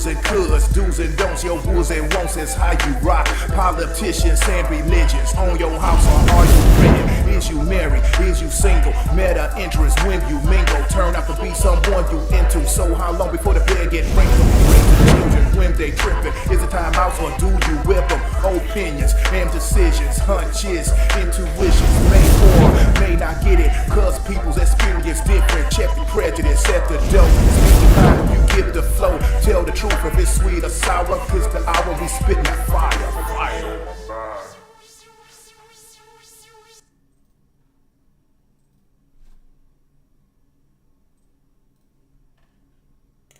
shoulds and coulds, do's and don'ts, your wills and wants is how you rock. Politicians and religions on your house, or are you ready? Is you married? Is you single? Meta interest when you mingle, turn out to be someone you into. So how long before the bed get wrinkled? Bring the children when they tripping. Is it time out or do you whip them? Opinions and decisions, hunches, intuitions, may or may not get it, cause people's experience different. Check the prejudice at the door. Speak the time you give the flow. Tell the truth if it's sweet or sour, cause the hour we spittin' that fire.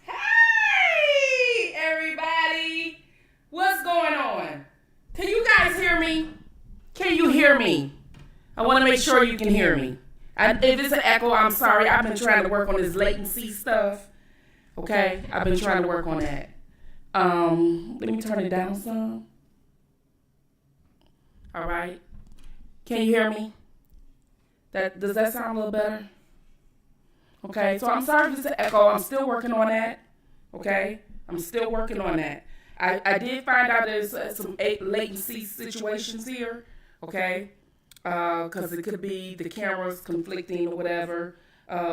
Hey, everybody. What's going on? Can you guys hear me? Can you hear me? I want to make sure you can hear me. If it's an echo, I'm sorry. I've been trying to work on this latency stuff. Okay? I've been trying to work on that. Let me turn it down some. All right. Can you hear me? Does that sound a little better? Okay, so I'm sorry if it's an echo. I'm still working on that. Okay? I'm still working on that. I did find out there's some latency situations here. Okay? Because it could be the cameras conflicting or whatever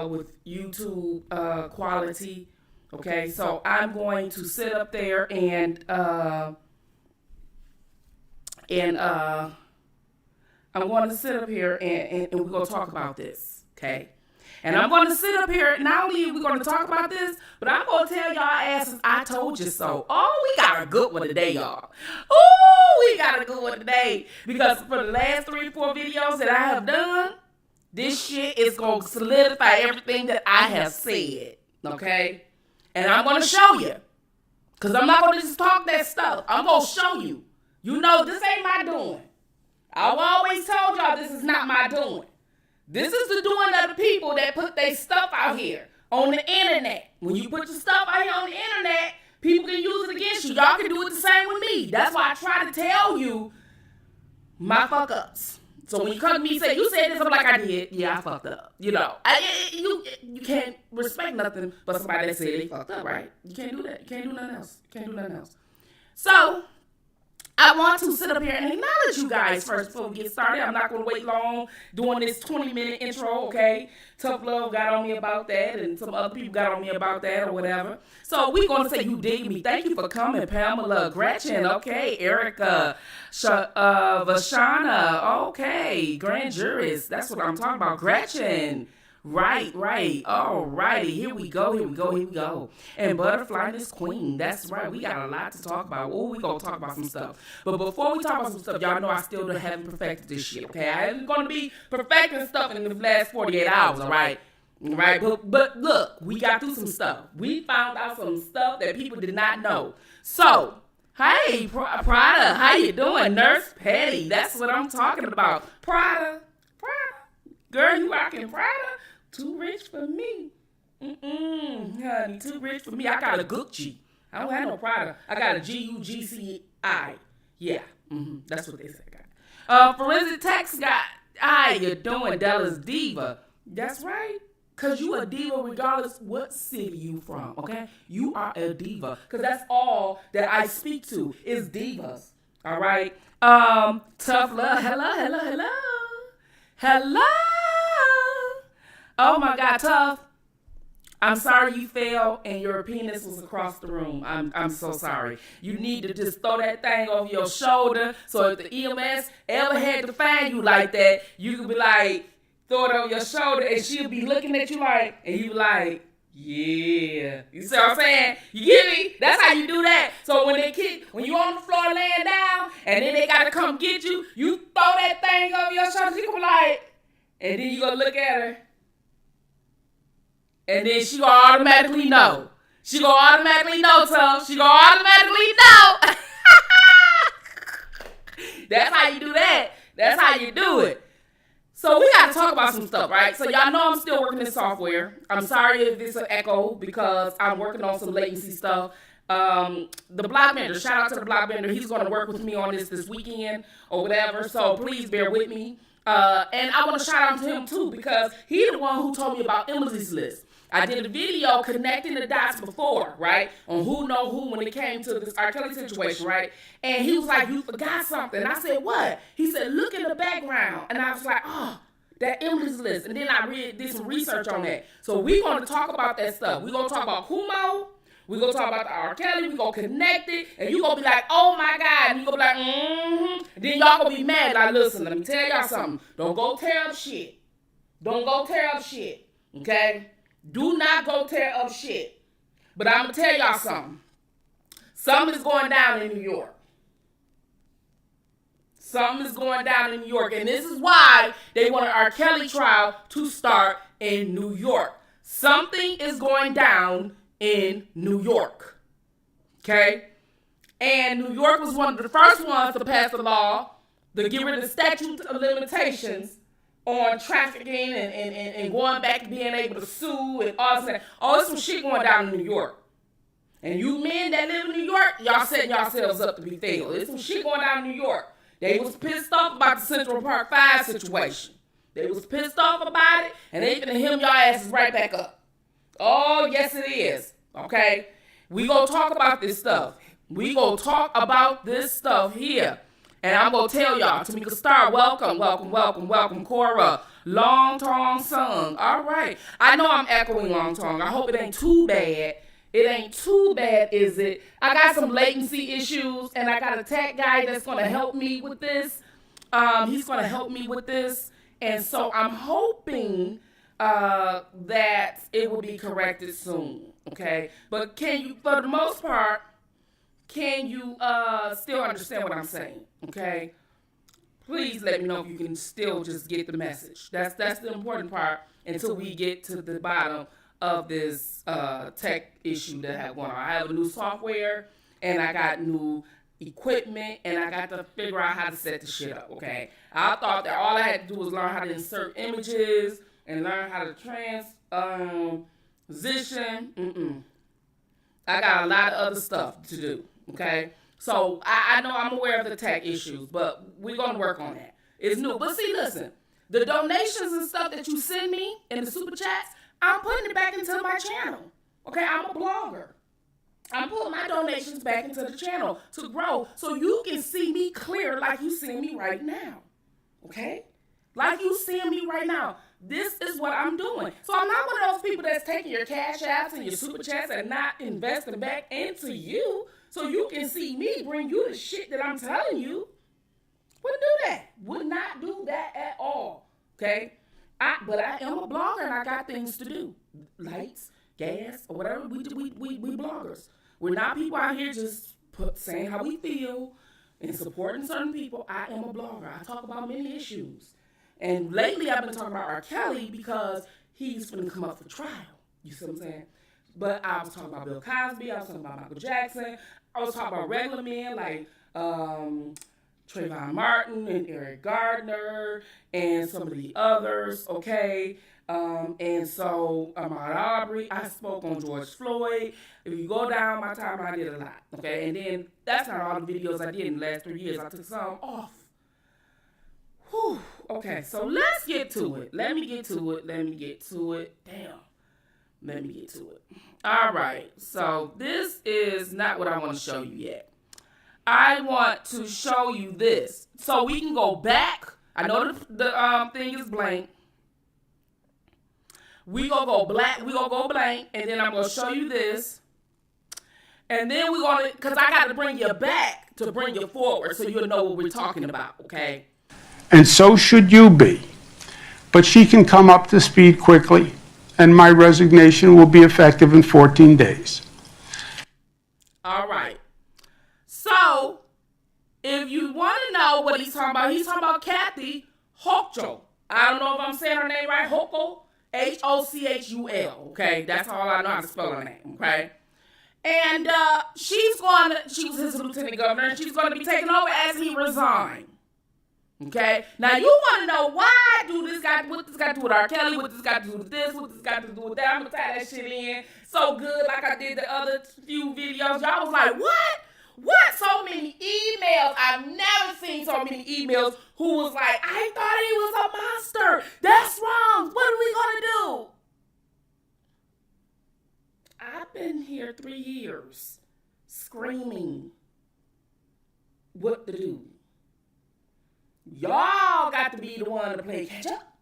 with YouTube quality. Okay, so I'm going to sit up there and I'm going to sit up here and we're going to talk about this. Okay, and I'm going to sit up here. Not only are we going to talk about this, but I'm going to tell y'all asses, I told you so. Oh, we got a good one today, y'all. Oh, we got a good one today. Because for the last 3 or 4 videos that I have done, this shit is going to solidify everything that I have said. Okay? And I'm going to show you. Because I'm not going to just talk that stuff. I'm going to show you. You know, this ain't my doing. I've always told y'all this is not my doing. This is the doing of the people that put their stuff out here on the internet. When you put your stuff out here on the internet, people can use it against you. Y'all can do it the same with me. That's why I try to tell you my fuck ups. So when you come to me and say, you said this, I'm like, I did. Yeah, I fucked up. You know, you can't respect nothing but somebody that said they fucked up, right? You can't do that. You can't do nothing else. You can't do nothing else. So I want to sit up here and acknowledge you guys first before we get started. I'm not going to wait long doing this 20-minute intro, okay? Tough Love got on me about that, and some other people got on me about that or whatever. So we're going to say you dig me. Thank you for coming, Pamela, Gretchen, okay, Erica, Vashana, okay, Grand Jurist. That's what I'm talking about. Gretchen. Right. All righty. Here we go. And Butterfly is Queen. That's right. We got a lot to talk about. Oh, we gonna talk about some stuff. But before we talk about some stuff, y'all know I still haven't perfected this shit, okay? I ain't gonna be perfecting stuff in the last 48 hours, all right? Right? But look, we got through some stuff. We found out some stuff that people did not know. So, hey, Prada, how you doing? Nurse Petty. That's what I'm talking about. Prada. Girl, you rocking Prada? Too rich for me. Honey, too rich for me. I got a Gucci. I don't have no Prada. I got a Gucci. Yeah, that's what they say I got. Forensic Text got, how you doing, Dallas Diva? That's right. Because you a diva regardless what city you from, okay? You are a diva. Because that's all that I speak to is divas. All right? Tough Love. Hello. Oh my God, Tough. I'm sorry you fell and your penis was across the room. I'm so sorry. You need to just throw that thing over your shoulder so if the EMS ever had to find you like that, you could be like, throw it over your shoulder and she'll be looking at you like, and you like, yeah. You see what I'm saying? You get me? That's how you do that. So when you on the floor laying down and then they gotta come get you, you throw that thing over your shoulder, she gonna be like, and then you gonna look at her. And then she gonna automatically know. Tough. She gonna automatically know. That's how you do that. That's how you do it. So we gotta talk about some stuff, right? So y'all know I'm still working this software. I'm sorry if it's an echo because I'm working on some latency stuff. The block bender, shout out to the block bender. He's gonna work with me on this weekend or whatever. So please bear with me. And I want to shout out to him too because he's the one who told me about Emily's List. I did a video connecting the dots before, right? On who know who when it came to this R. Kelly situation, right? And he was like, you forgot something. And I said, what? He said, look in the background. And I was like, oh, that Emily's list. And then I did some research on that. So we're going to talk about that stuff. We're going to talk about Coumo. We're going to talk about the R. Kelly. We're going to connect it. And you're going to be like, oh, my God. And you're going to be like, mm-hmm. Then y'all going to be mad. Like, listen, let me tell y'all something. Don't go tear up shit. Don't go tear up shit. Okay? Do not go tear up shit. But I'm going to tell y'all something. Something is going down in New York. Something is going down in New York. And this is why they want an R. Kelly trial to start in New York. Something is going down in New York. Okay? And New York was one of the first ones to pass the law to get rid of the statute of limitations on trafficking and going back to being able to sue and all that. Oh, there's some shit going down in New York. And you men that live in New York, y'all setting yourselves up to be failed. There's some shit going down in New York. They was pissed off about the Central Park 5 situation. They was pissed off about it, and they finna hem y'all asses right back up. Oh, yes it is. Okay? We gonna talk about this stuff. We gonna talk about this stuff here. And I'm gonna tell y'all, Tamika Star, welcome, Cora. Long Tong Sung. All right. I know I'm echoing Long Tong. I hope it ain't too bad. It ain't too bad, is it? I got some latency issues, and I got a tech guy that's gonna help me with this. He's gonna help me with this. And so I'm hoping that it will be corrected soon, okay? But can you, for the most part, can you still understand what I'm saying, okay? Please let me know if you can still just get the message. That's the important part until we get to the bottom of this tech issue that I have going on. I have a new software, and I got new equipment, and I got to figure out how to set the shit up, okay? I thought that all I had to do was learn how to insert images and learn how to transition. I got a lot of other stuff to do, okay? So I know I'm aware of the tech issues, but we're going to work on that. It's new. But see, listen, the donations and stuff that you send me in the super chats, I'm putting it back into my channel, okay? I'm a blogger. I'm putting my donations back into the channel to grow so you can see me clear like you see me right now, okay? Like you see me right now. This is what I'm doing. So I'm not one of those people that's taking your cash apps and your super chats and not investing back into you so you can see me bring you the shit that I'm telling you. Wouldn't do that. Would not do that at all, okay? But I am a blogger and I got things to do. Lights, gas, or whatever. We bloggers. We're not people out here just saying how we feel and supporting certain people. I am a blogger. I talk about many issues. And lately I've been talking about R. Kelly because he's going to come up for trial. You see what I'm saying? But I was talking about Bill Cosby. I was talking about Michael Jackson. I was talking about regular men like Trayvon Martin and Eric Gardner and some of the others, okay? And so Ahmaud Arbery, I spoke on George Floyd. If you go down my time, I did a lot, okay? And then that's not all the videos I did in the last 3 years. I took some off. Whew. Okay, so let's get to it. Let me get to it. Damn. Let me get to it. All right, so this is not what I want to show you yet. I want to show you this. So we can go back. I know the thing is blank. We gonna go blank, and then I'm gonna show you this. And then we're gonna, because I got to bring you back to bring you forward so you'll know what we're talking about, okay? And so should you be. But she can come up to speed quickly, and my resignation will be effective in 14 days. All right. So, if you want to know what he's talking about Kathy Hochul. I don't know if I'm saying her name right. Hochul. Hochul. Okay, that's all I know how to spell her name. Okay. And she was his lieutenant governor, and she's going to be taking over as he resigned. Okay? Now, you want to know what this got to do with R. Kelly, what this got to do with this, what this got to do with that. I'm going to tie that shit in so good like I did the other few videos. Y'all was like, what? What? So many emails. I've never seen so many emails who was like, I thought he was a monster. That's wrong. What are we going to do? here 3 years screaming what to do. Y'all got to be the one to play catch up.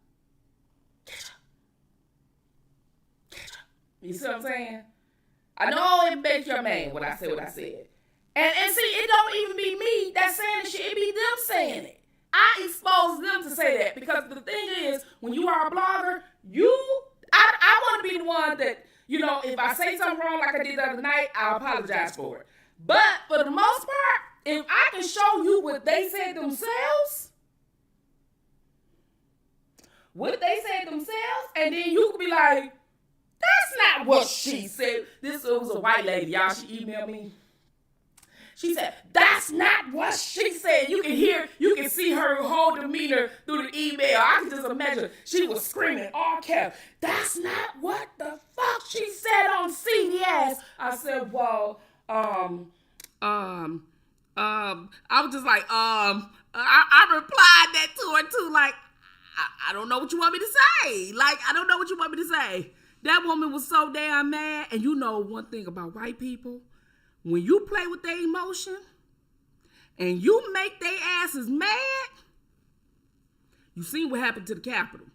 You see what I'm saying? I know it makes you mad when I say what I said. And see, it don't even be me that's saying the shit. It be them saying it. I expose them to say that because the thing is, when you are a blogger, I want to be the one that, you know, if I say something wrong like I did the other night, I'll apologize for it. But for the most part, if I can show you what they said themselves, and then you could be like, that's not what she said. This was a white lady, y'all. She emailed me. She said, that's not what she said. You can see her whole demeanor through the email. I can just imagine she was screaming all caps. That's not what the fuck she said on CBS. I said, well, I was just like, I replied that to her too, like, I don't know what you want me to say. Like, I don't know what you want me to say. That woman was so damn mad. And you know one thing about white people, when you play with their emotion and you make their asses mad, you see what happened to the Capitol.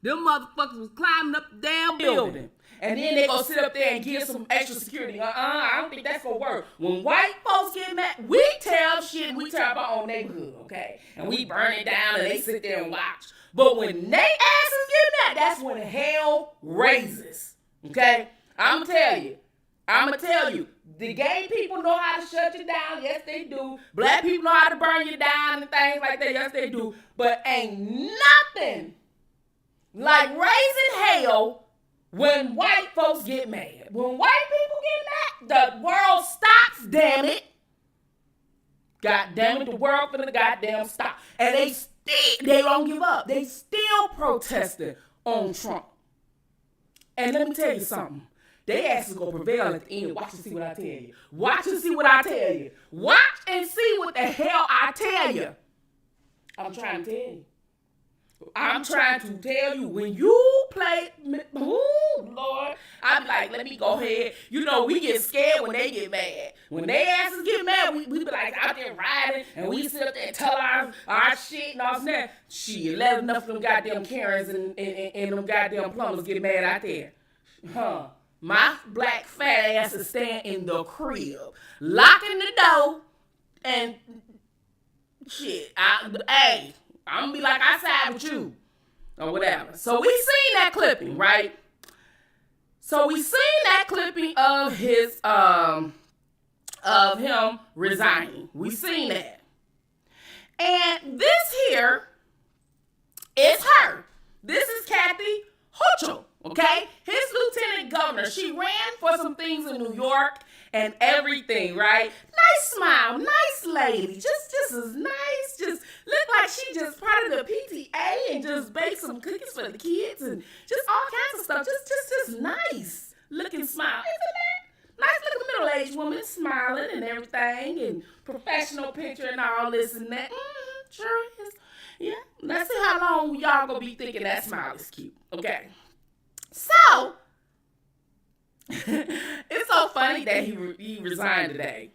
Them motherfuckers was climbing up the damn building. And then they gonna sit up there and give some extra security. I don't think that's gonna work. When white folks get mad, we tear up shit, we tear up our own neighborhood, okay? And we burn it down and they sit there and watch. But when they asses get mad, that's when hell raises, okay? I'ma tell you. The gay people know how to shut you down. Yes, they do. Black people know how to burn you down and things like that. Yes, they do. But ain't nothing like raising hell when white folks get mad. When white people get mad, the world stops, damn it. God damn it, the world finna goddamn stop. And they don't give up. They still protesting on Trump. And let me tell you something. They asses gonna prevail at the end. Watch and see what I tell you. Watch and see what I tell you. Watch and see what the hell I tell you. I'm trying to tell you. I'm trying to tell you, when you play, ooh, Lord, I be like, let me go ahead. You know, we get scared when they get mad. When they asses get mad, we be like out there riding, and we sit up there and tell our shit and all that. Shit, let enough of them goddamn Karens and them goddamn plumbers get mad out there. Huh. My black fat ass is staying in the crib, locking the door, and shit, I'm gonna be like, I side with you, or whatever. So we seen that clipping, right? So we seen that clipping of his, of him resigning. We seen that. And this here is her. This is Kathy Hochul. Okay, his lieutenant governor. She ran for some things in New York and everything, right? Nice smile, nice lady, just as nice. Just look like she just part of the PTA and just baked some cookies for the kids and just all kinds of stuff. Just nice looking smile. Isn't that nice looking middle-aged woman smiling and everything and professional picture and all this and that? Sure is. Yeah. Let's see how long y'all gonna be thinking that smile is cute. Okay. So, it's so funny that he resigned today.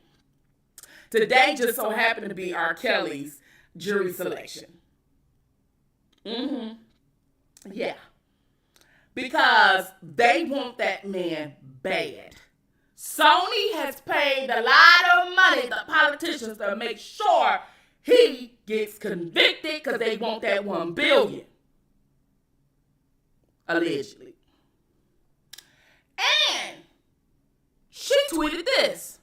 Today just so happened to be R. Kelly's jury selection. Yeah. Because they want that man bad. Sony has paid a lot of money to politicians to make sure he gets convicted because they want that $1 billion. Allegedly. And she tweeted this.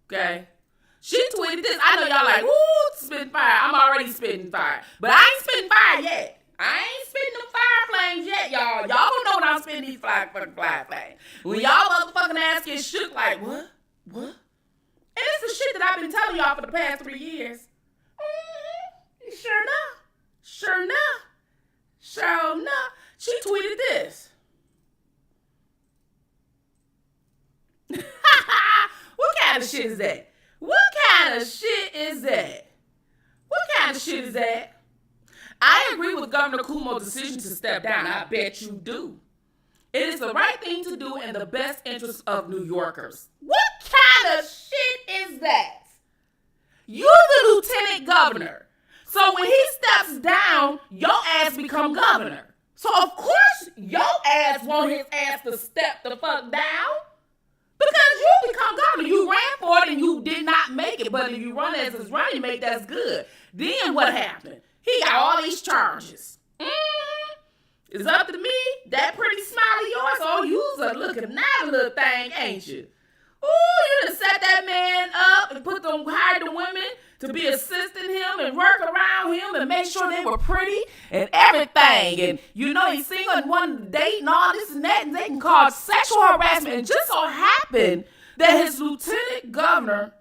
Okay? She tweeted this. I know y'all like, ooh, spitting fire. I'm already spitting fire. But I ain't spitting fire yet. I ain't spitting them fire flames yet, y'all. Y'all don't know when I'm spitting these fire flames. When y'all motherfucking ass get shook like, what? And it's the shit that I've been telling y'all for the past 3 years. Sure enough. She tweeted this. What kind of shit is that? I agree with Governor Coumo's decision to step down. I bet you do. It is the right thing to do in the best interest of New Yorkers. What kind of shit is that? You're the lieutenant governor. So when he steps down, your ass become governor. So of course your ass want his ass to step the fuck down. Because you become governor. You ran for it and you did not make it. But if you run as his running mate, that's good. Then what happened? He got all these charges. It's up to me. That pretty smile of yours. Oh, you's a looking at little thing, ain't you? Ooh, you done set that man up and hired the women to be assisting him and work around him and make sure they were pretty and everything. And you know he's single and one date and all this and that, and they can call sexual harassment. And just so happened that his lieutenant governor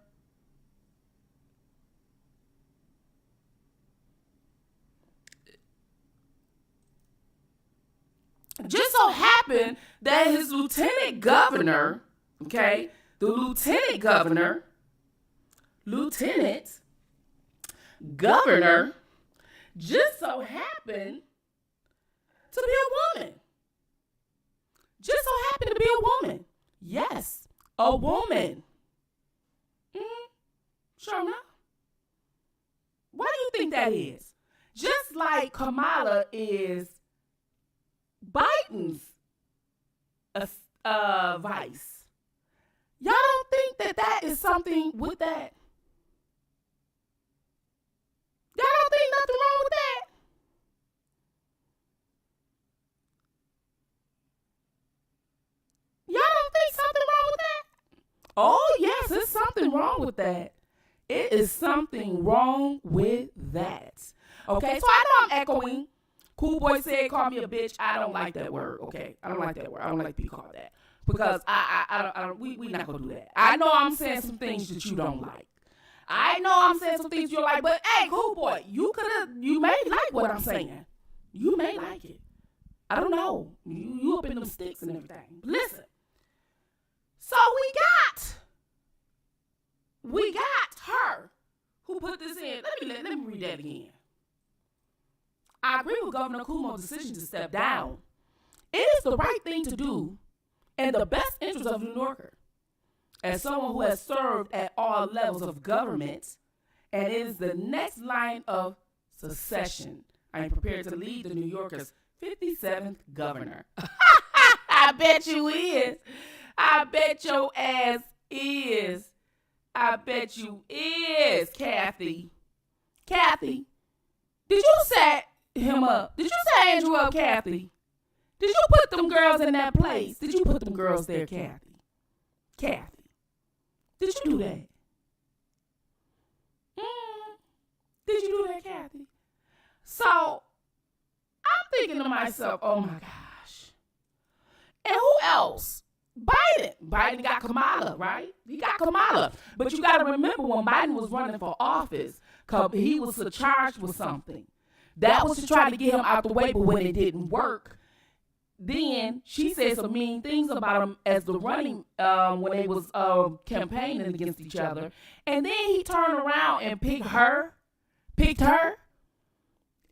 okay, the lieutenant governor just so happened to be a woman. Just so happened to be a woman. Yes, a woman. Sure enough. Why do you think that is? Just like Kamala is Biden's vice. Y'all don't think that is something with that? Y'all don't think nothing wrong with that? Y'all don't think something wrong with that? Oh, yes, there's something wrong with that. It is something wrong with that. Okay, so I know I'm echoing. Cool Boy said, call me a bitch. I don't like that word, okay? I don't like that word. I don't like to be called that. Because we not gonna do that. I know I'm saying some things that you don't like. I know I'm saying some things you like, but hey, Cool Boy, you may like what I'm saying. You may like it. I don't know. You up in them sticks and everything. But listen. So we got her who put this in. Let me read that again. I agree with Governor Coumo's decision to step down. It is the right thing to do and the best interest of New Yorker. As someone who has served at all levels of government and is the next line of succession, I am prepared to lead the New Yorkers' 57th governor. I bet you is. I bet your ass is. I bet you is, Kathy. Kathy, did you set him up? Did you set Andrew up, Kathy? Did you put them girls in that place? Did you put them girls there, Kathy? Kathy, did you do that? Did you do that, Kathy? So, I'm thinking to myself, oh my gosh. And who else? Biden. Biden got Kamala, right? He got Kamala. But you got to remember when Biden was running for office, he was charged with something. That was to try to get him out the way, but when it didn't work, then she said some mean things about him as the running, when they was campaigning against each other. And then he turned around and picked her.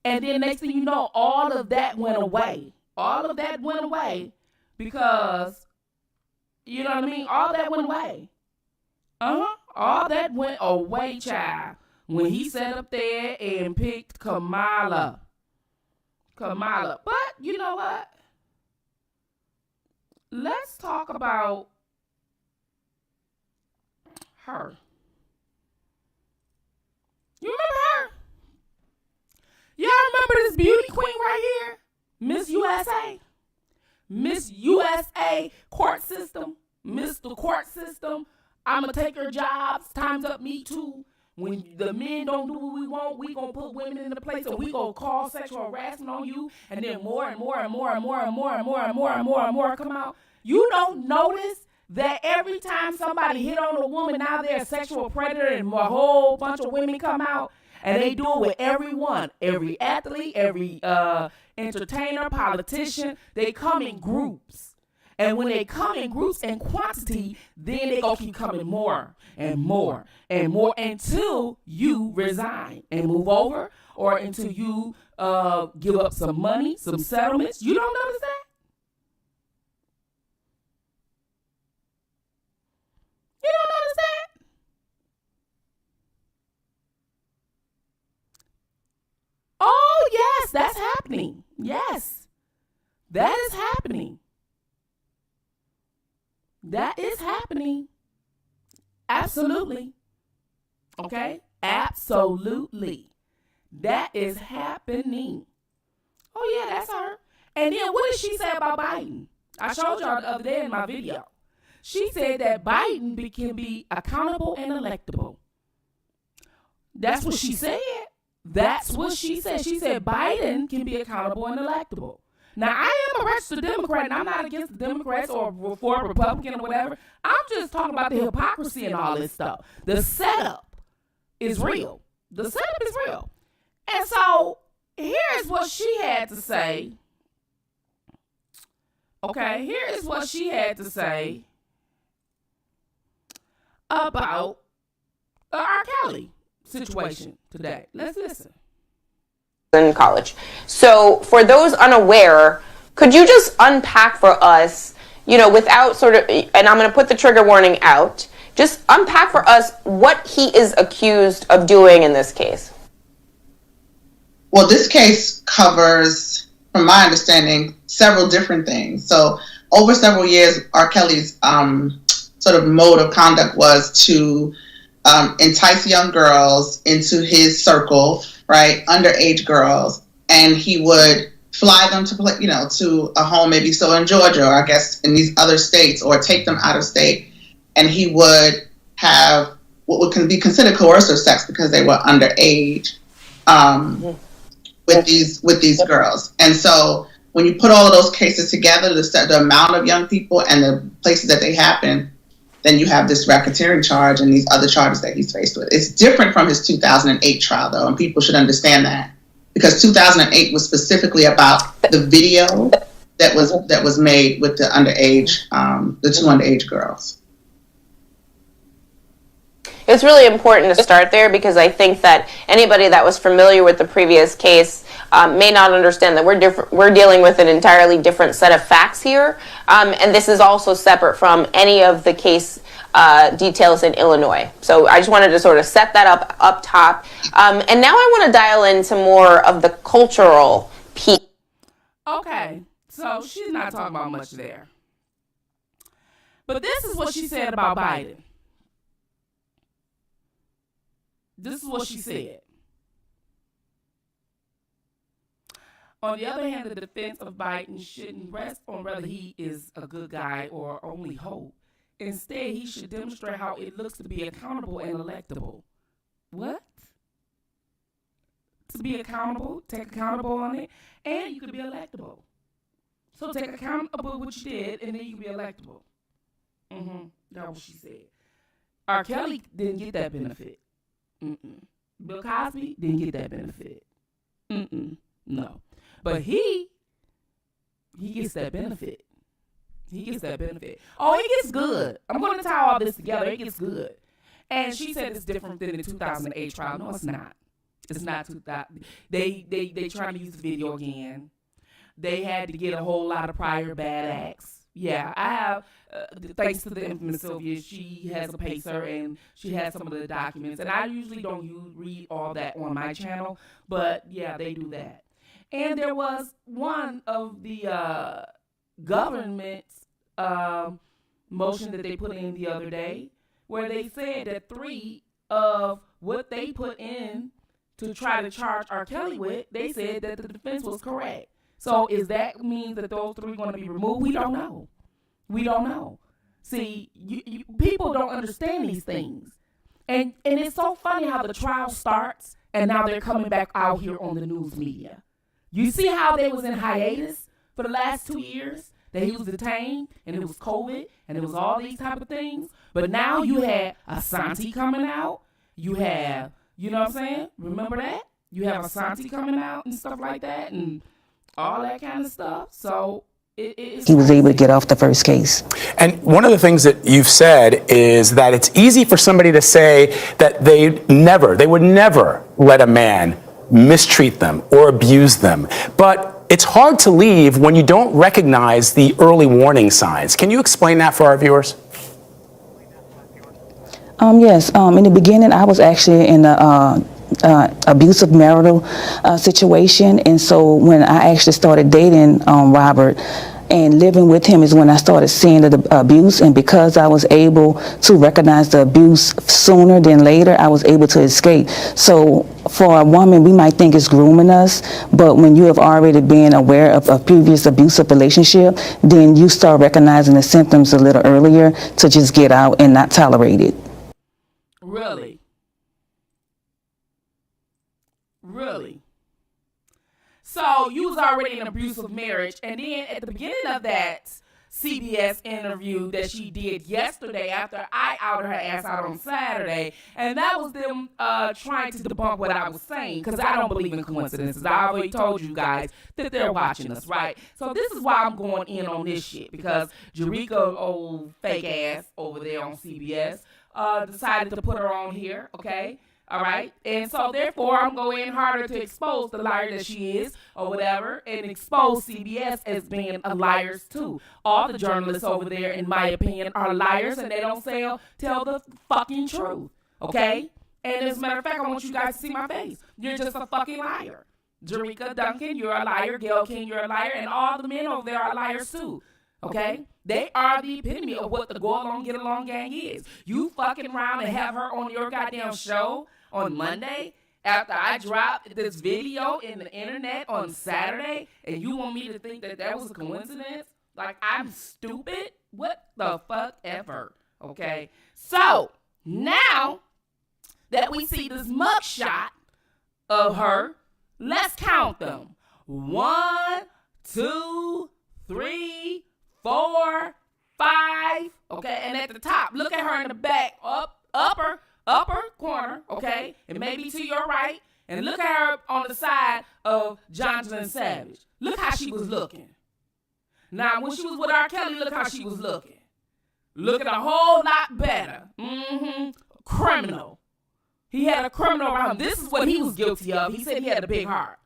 And then next thing you know, all of that went away. All of that went away because, you know what I mean? All that went away. All that went away, child. When he sat up there and picked Kamala. But you know what? Let's talk about her. You remember her? Y'all remember this beauty queen right here? Miss USA? Miss USA court system? Mr. Court system? I'm going to take her jobs. Time's up, me too. When the men don't do what we want, we going to put women in the place and we going to call sexual harassment on you. And then more and more come out. You don't notice that every time somebody hit on a woman, now they're a sexual predator and a whole bunch of women come out. And they do it with everyone, every athlete, every entertainer, politician. They come in groups. And when they come in groups and quantity, then they go keep coming more and more and more until you resign and move over or until you give up some money, some settlements. You don't notice that? yes, that's happening. Yes, that is happening. That is happening. Absolutely. Okay? Absolutely. That is happening. Oh, yeah, that's her. And then what did she say about Biden? I showed y'all the other day in my video. She said that Biden can be accountable and electable. That's what she said. That's what she said. She said Biden can be accountable and electable. Now, I am a registered Democrat, and I'm not against the Democrats or for a Republican or whatever. I'm just talking about the hypocrisy and all this stuff. The setup is real. The setup is real. And so, here's what she had to say. Okay, here is what she had to say about R. Kelly situation today. Let's listen. In college. So for those unaware, could you just unpack for us, without sort of, and I'm going to put the trigger warning out, just unpack for us what he is accused of doing in this case? Well, this case covers, from my understanding, several different things. So over several years, R. Kelly's sort of mode of conduct was to entice young girls into his circle, right, underage girls, and he would fly them to play, to a home, maybe so in Georgia, or I guess in these other states, or take them out of state, and he would have what would be considered coercive sex because they were underage with these girls. And so when you put all of those cases together, the amount of young people and the places that they happen, then you have this racketeering charge and these other charges that he's faced with. It's different from his 2008 trial, though, and people should understand that, because 2008 was specifically about the video that was made with the underage, the two underage girls. It's really important to start there, because I think that anybody that was familiar with the previous case may not understand that we're dealing with an entirely different set of facts here, and this is also separate from any of the case details in Illinois. So I just wanted to sort of set that up top, and now I want to dial into more of the cultural piece. Okay, so she's not talking about much there, but this is what she said about Biden. This is what she said. On the other hand, the defense of Biden shouldn't rest on whether he is a good guy or only hope. Instead, he should demonstrate how it looks to be accountable and electable. What? To be accountable, take accountable on it, and you could be electable. So take accountable what you did, and then you can be electable. That's what she said. R. Kelly didn't get that benefit. Bill Cosby didn't get that benefit. No. But he gets that benefit. He gets that benefit. Oh, it gets good. I'm going to tie all this together. It gets good. And she said it's different than the 2008 trial. No, it's not. It's not 2000. They trying to use the video again. They had to get a whole lot of prior bad acts. Yeah, I have, thanks to the infamous Sylvia, she has a pacer and she has some of the documents. And I usually don't read all that on my channel, but yeah, they do that. And there was one of the government's motion that they put in the other day where they said that 3 of what they put in to try to charge R. Kelly with, they said that the defense was correct. So is that mean that those 3 are going to be removed? We don't know. We don't know. See, people don't understand these things. And it's so funny how the trial starts and now they're coming back out here on the news media. You see how they was in hiatus for the last 2 years? That he was detained and it was COVID and it was all these type of things. But now you had Asante coming out. You have, you know what I'm saying? Remember that? You have Asante coming out and stuff like that and all that kind of stuff. So he was able to get off the first case. And one of the things that you've said is that it's easy for somebody to say that they would never let a man mistreat them or abuse them. But it's hard to leave when you don't recognize the early warning signs. Can you explain that for our viewers? Yes. In the beginning, I was actually in the abusive marital situation. And so when I actually started dating Robert and living with him is when I started seeing the abuse. And because I was able to recognize the abuse sooner than later, I was able to escape. So for a woman, we might think it's grooming us, but when you have already been aware of a previous abusive relationship, then you start recognizing the symptoms a little earlier to just get out and not tolerate it. Really? Really? So you was already in an abusive marriage, and then at the beginning of that CBS interview that she did yesterday after I outed her ass out on Saturday, and that was them trying to debunk what I was saying, because I don't believe in coincidences. I already told you guys that they're watching us, right? So this is why I'm going in on this shit, because Jerika, old fake ass over there on CBS, decided to put her on here, okay? All right. And so therefore, I'm going harder to expose the liar that she is or whatever, and expose CBS as being a liars too. All the journalists over there, in my opinion, are liars, and they don't tell the fucking truth. Okay. And as a matter of fact, I want you guys to see my face. You're just a fucking liar. Jerika Duncan, you're a liar. Gail King, you're a liar. And all the men over there are liars too. Okay? They are the epitome of what the go along, get along gang is. You fucking around and have her on your goddamn show on Monday after I dropped this video in the internet on Saturday, and you want me to think that that was a coincidence? Like, I'm stupid? What the fuck ever? Okay? So, now that we see this mugshot of her, let's count them. 1, 2, 3, 4, 5. Okay, and at the top, look at her in the back, upper corner, okay? It may be to your right. And look at her on the side of Jonathan Savage. Look how she was looking. Now, when she was with R. Kelly, look how she was looking. Looking a whole lot better. Criminal. He had a criminal around him. This is what he was guilty of. He said he had a big heart.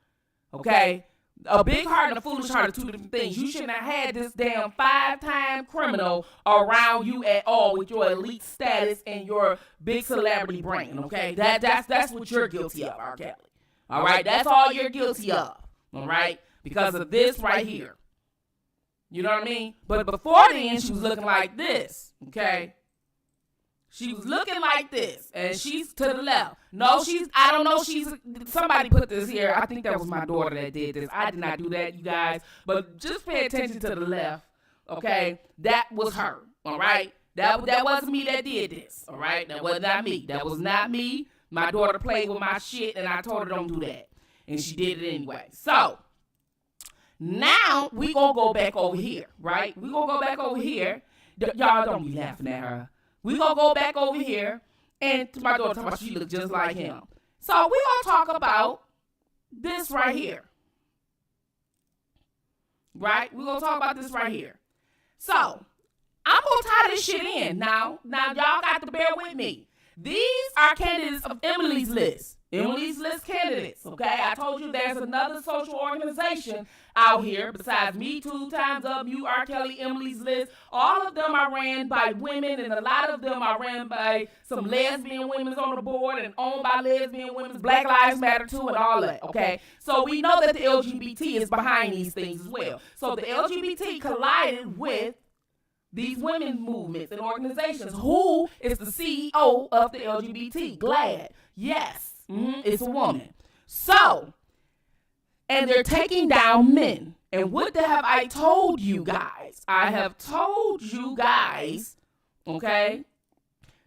Okay? A big heart and a foolish heart are two different things. You shouldn't have had this damn 5-time criminal around you at all with your elite status and your big celebrity brain, okay? That's what you're guilty of, R. Kelly. All right? That's all you're guilty of, all right? Because of this right here. You know what I mean? But before then, she was looking like this, okay? She was looking like this, and she's to the left. No, I don't know, somebody put this here. I think that was my daughter that did this. I did not do that, you guys. But just pay attention to the left, okay? That was her, all right? That wasn't me that did this, all right? That was not me. That was not me. My daughter played with my shit, and I told her don't do that. And she did it anyway. So, now we gonna go back over here, right? We gonna go back over here. Y'all don't be laughing at her. We gonna go back over here, and my daughter talking about she look just like him. So we gonna talk about this right here. Right? We gonna talk about this right here. So I'm gonna tie this shit in. Now y'all got to bear with me. These are candidates of Emily's List. Emily's List candidates, okay? I told you there's another social organization out here besides Me Too, Time's Up, You, R. Kelly, Emily's List. All of them are ran by women, and a lot of them are ran by some lesbian women on the board and owned by lesbian women. Black Lives Matter too, and all that, okay? So we know that the LGBT is behind these things as well. So the LGBT collided with these women's movements and organizations. Who is the CEO of the LGBT? Glad. Yes. It's a woman. So, and they're taking down men. And what have I told you guys? I have told you guys, okay,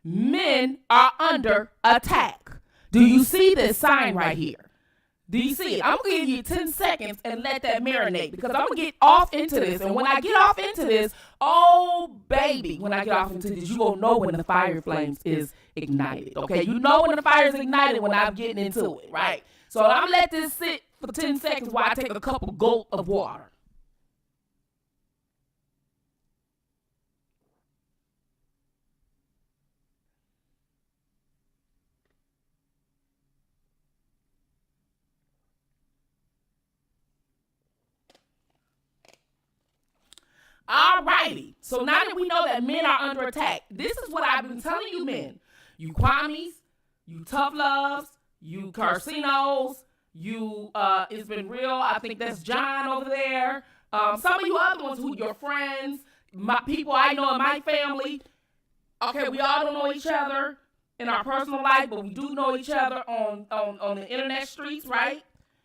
men are under attack. Do you see this sign right here? Do you see it? I'm going to give you 10 seconds and let that marinate, because I'm going to get off into this. And when I get off into this, oh, baby, when I get off into this, you're going to know when the fire flames is ignited, okay? You know when the fire is ignited when I'm getting into it, right? So I'm going to let this sit for 10 seconds while I take a couple gulp of water. All righty. So now that we know that men are under attack, this is what I've been telling you men. You Kwames, you tough loves, you casinos, you it's been real. I think that's John over there. Some of you other ones who your friends, my people I know in my family. Okay, we all don't know each other in our personal life, but we do know each other on the internet streets, right?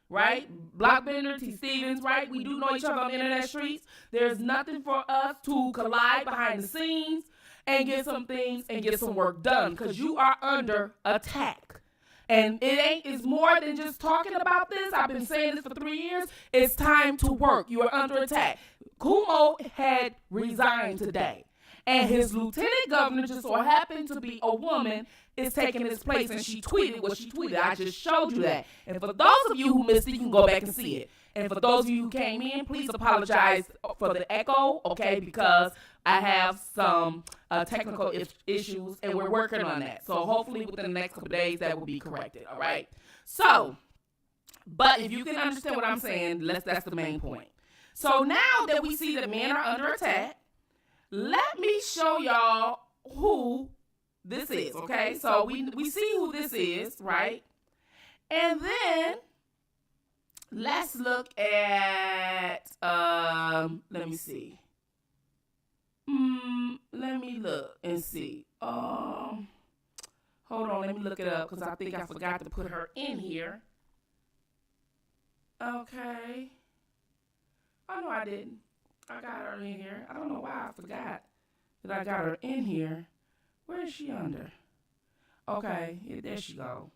Right? Blockbender, T. Stevens, right? We do know each other on the internet streets. There's nothing for us to collide behind the scenes and get some things and get some work done because you are under attack. And it's more than just talking about this. I've been saying this for 3 years. It's time to work. You are under attack. Coumo had resigned today. And his lieutenant governor, just so happened to be a woman, is taking his place. And she tweeted what she tweeted. I just showed you that. And for those of you who missed it, you can go back and see it. And for those of you who came in, please apologize for the echo, okay? Because I have some technical issues, and we're working on that. So hopefully within the next couple of days, that will be corrected, all right? So, but if you can understand what I'm saying, that's the main point. So now that we see that men are under attack, let me show y'all who this is, okay? So we see who this is, right? And then let's look at, let me see. Let me look and see. Hold on, let me look it up because I think I forgot to put her in here. Okay. Oh, no, I didn't. I got her in here. I don't know why I forgot that I got her in here. Where is she under? Okay, there she go.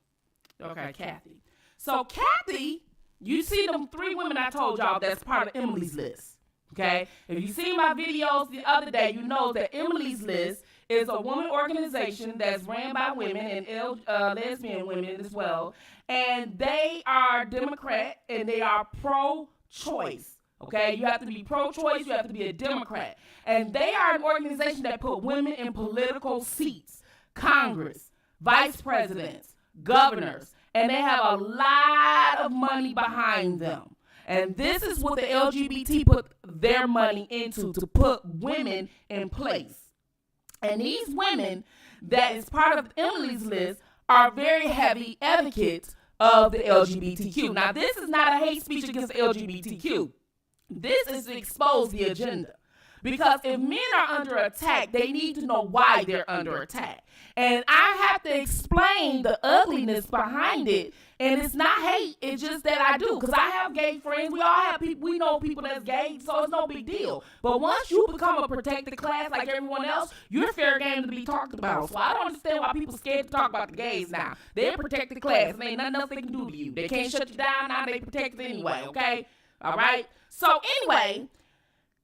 Okay, Kathy. So Kathy, you see them 3 women I told y'all that's part of Emily's list. Okay? If you see my videos the other day, you know that Emily's list is a woman organization that's ran by women and lesbian women as well. And they are Democrat and they are pro-choice. Okay, you have to be pro-choice, you have to be a Democrat. And they are an organization that put women in political seats, Congress, vice presidents, governors, and they have a lot of money behind them. And this is what the LGBT put their money into, to put women in place. And these women that is part of Emily's list are very heavy advocates of the LGBTQ. Now, this is not a hate speech against the LGBTQ. This is to expose the agenda. Because if men are under attack, they need to know why they're under attack. And I have to explain the ugliness behind it. And it's not hate, it's just that I do. Because I have gay friends, we all have people, we know people that's gay, so it's no big deal. But once you become a protected class like everyone else, you're fair game to be talked about. So I don't understand why people scared to talk about the gays now. They're a protected class, and ain't nothing else they can do to you. They can't shut you down, now they protected anyway, okay? All right? So anyway,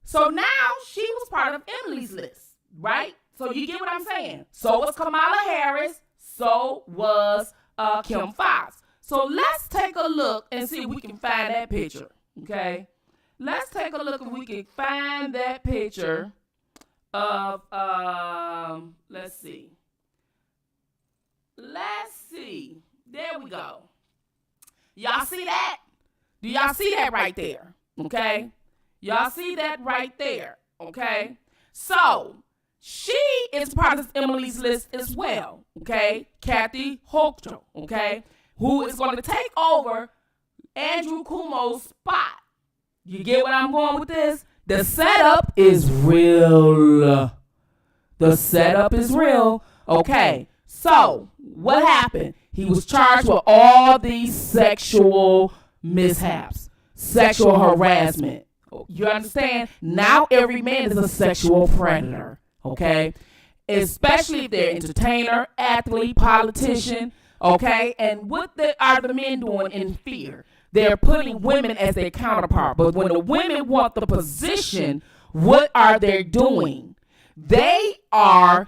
so now she was part of Emily's list, right? So you get what I'm saying? So was Kamala Harris, so was Kim Foxx. So let's take a look and see if we can find that picture, okay? Let's take a look if we can find that picture of, let's see. Let's see. There we go. Y'all see that? Do y'all see that right there? Okay? Y'all see that right there? Okay? So, she is part of Emily's list as well. Okay? Kathy Hochul. Okay? Who is going to take over Andrew Cuomo's spot. You get what I'm going with this? The setup is real. The setup is real. Okay. So, what happened? He was charged with all these sexual mishaps, sexual harassment. You understand? Now every man is a sexual predator. Okay? Especially if they're entertainer, athlete, politician. Okay? And what are the men doing in fear? They're putting women as their counterpart. But when the women want the position, what are they doing? They are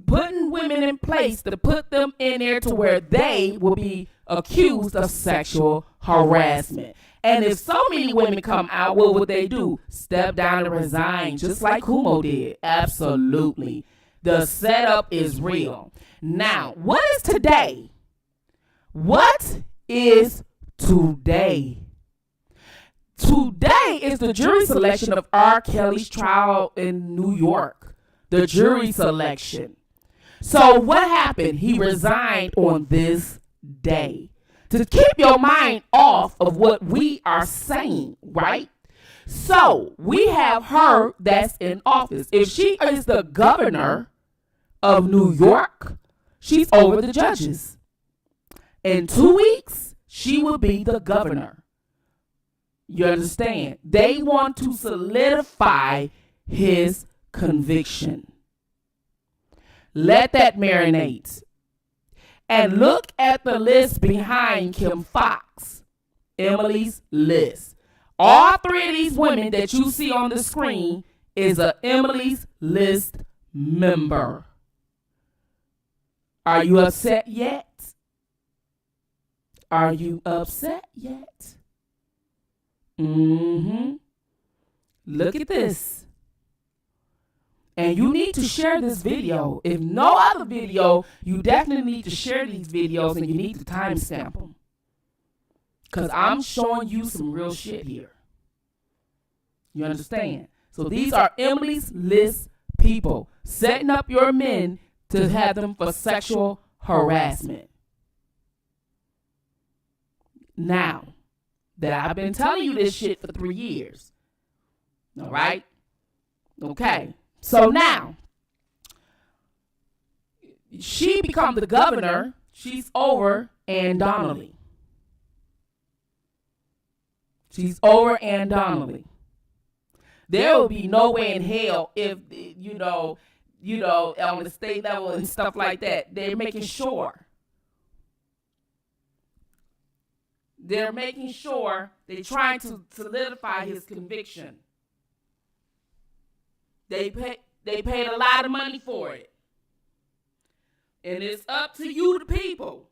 putting women in place to put them in there to where they will be accused of sexual harassment. And if so many women come out, what would they do? Step down and resign, just like Coumo did. Absolutely. The setup is real. Now, what is today? What is today? Today is the jury selection of R. Kelly's trial in New York. The jury selection. So what happened? He resigned on this day. To keep your mind off of what we are saying, right? So we have her that's in office. If she is the governor of New York, she's over the judges. In 2 weeks, she will be the governor. You understand? They want to solidify his conviction. Let that marinate. And look at the list behind Kim Fox, Emily's list. All three of these women that you see on the screen is a Emily's list member. Are you upset yet? Are you upset yet? Look at this. And you need to share this video. If no other video, you definitely need to share these videos and you need to timestamp them. Because I'm showing you some real shit here. You understand? So these are Emily's list people setting up your men to have them for sexual harassment. Now that I've been telling you this shit for 3 years. All right? Okay. So now, she become the governor. She's over Ann Donnelly. She's over Ann Donnelly. There will be no way in hell if, you know, on the state level and stuff like that. They're making sure. They're making sure they're trying to solidify his conviction. They paid a lot of money for it. And it's up to you, the people,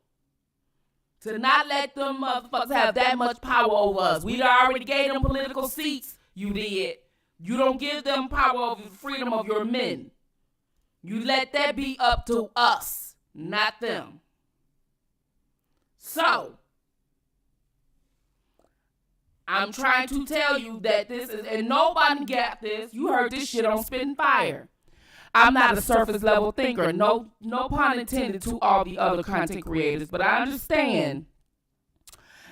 to not let them motherfuckers have that much power over us. We already gave them political seats. You did. You don't give them power over the freedom of your men. You let that be up to us, not them. So, I'm trying to tell you that this is, and nobody got this. You heard this shit on Spittinfire. I'm not a surface level thinker. No pun intended to all the other content creators, but I understand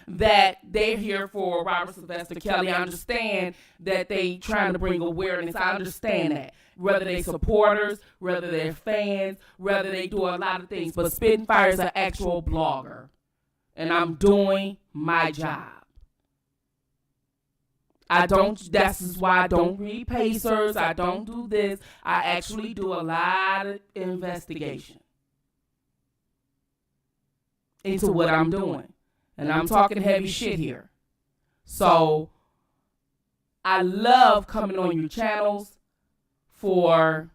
that they're here for Robert Sylvester Kelly. I understand that they trying to bring awareness. I understand that. Whether they supporters, whether they're fans, whether they do a lot of things. But Spittinfire is an actual blogger. And I'm doing my job. This is why I don't read Pacers. I don't do this. I actually do a lot of investigation into what I'm doing. And I'm talking heavy shit here. So I love coming on your channels for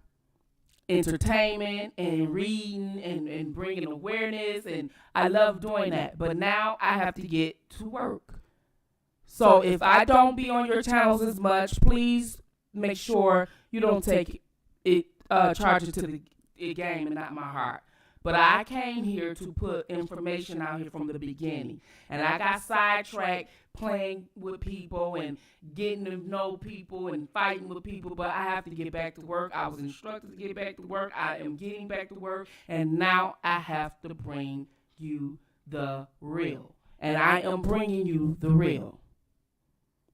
entertainment and reading and bringing awareness. And I love doing that. But now I have to get to work. So if I don't be on your channels as much, please make sure you don't take it, charge it to the game and not my heart. But I came here to put information out here from the beginning. And I got sidetracked playing with people and getting to know people and fighting with people. But I have to get back to work. I was instructed to get back to work. I am getting back to work. And now I have to bring you the real. And I am bringing you the real.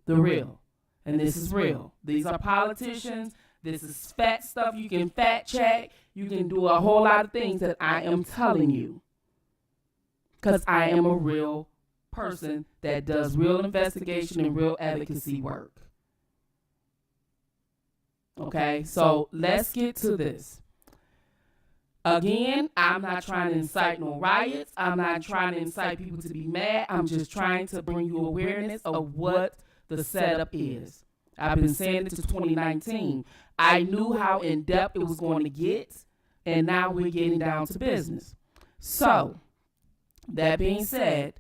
The real. And this is real. These are politicians. This is fat stuff. You can fact check. You can do a whole lot of things that I am telling you. Because I am a real person that does real investigation and real advocacy work. Okay, so let's get to this. Again, I'm not trying to incite no riots. I'm not trying to incite people to be mad. I'm just trying to bring you awareness of what the setup is. I've been saying it to 2019. I knew how in-depth it was going to get, and now we're getting down to business. So, that being said,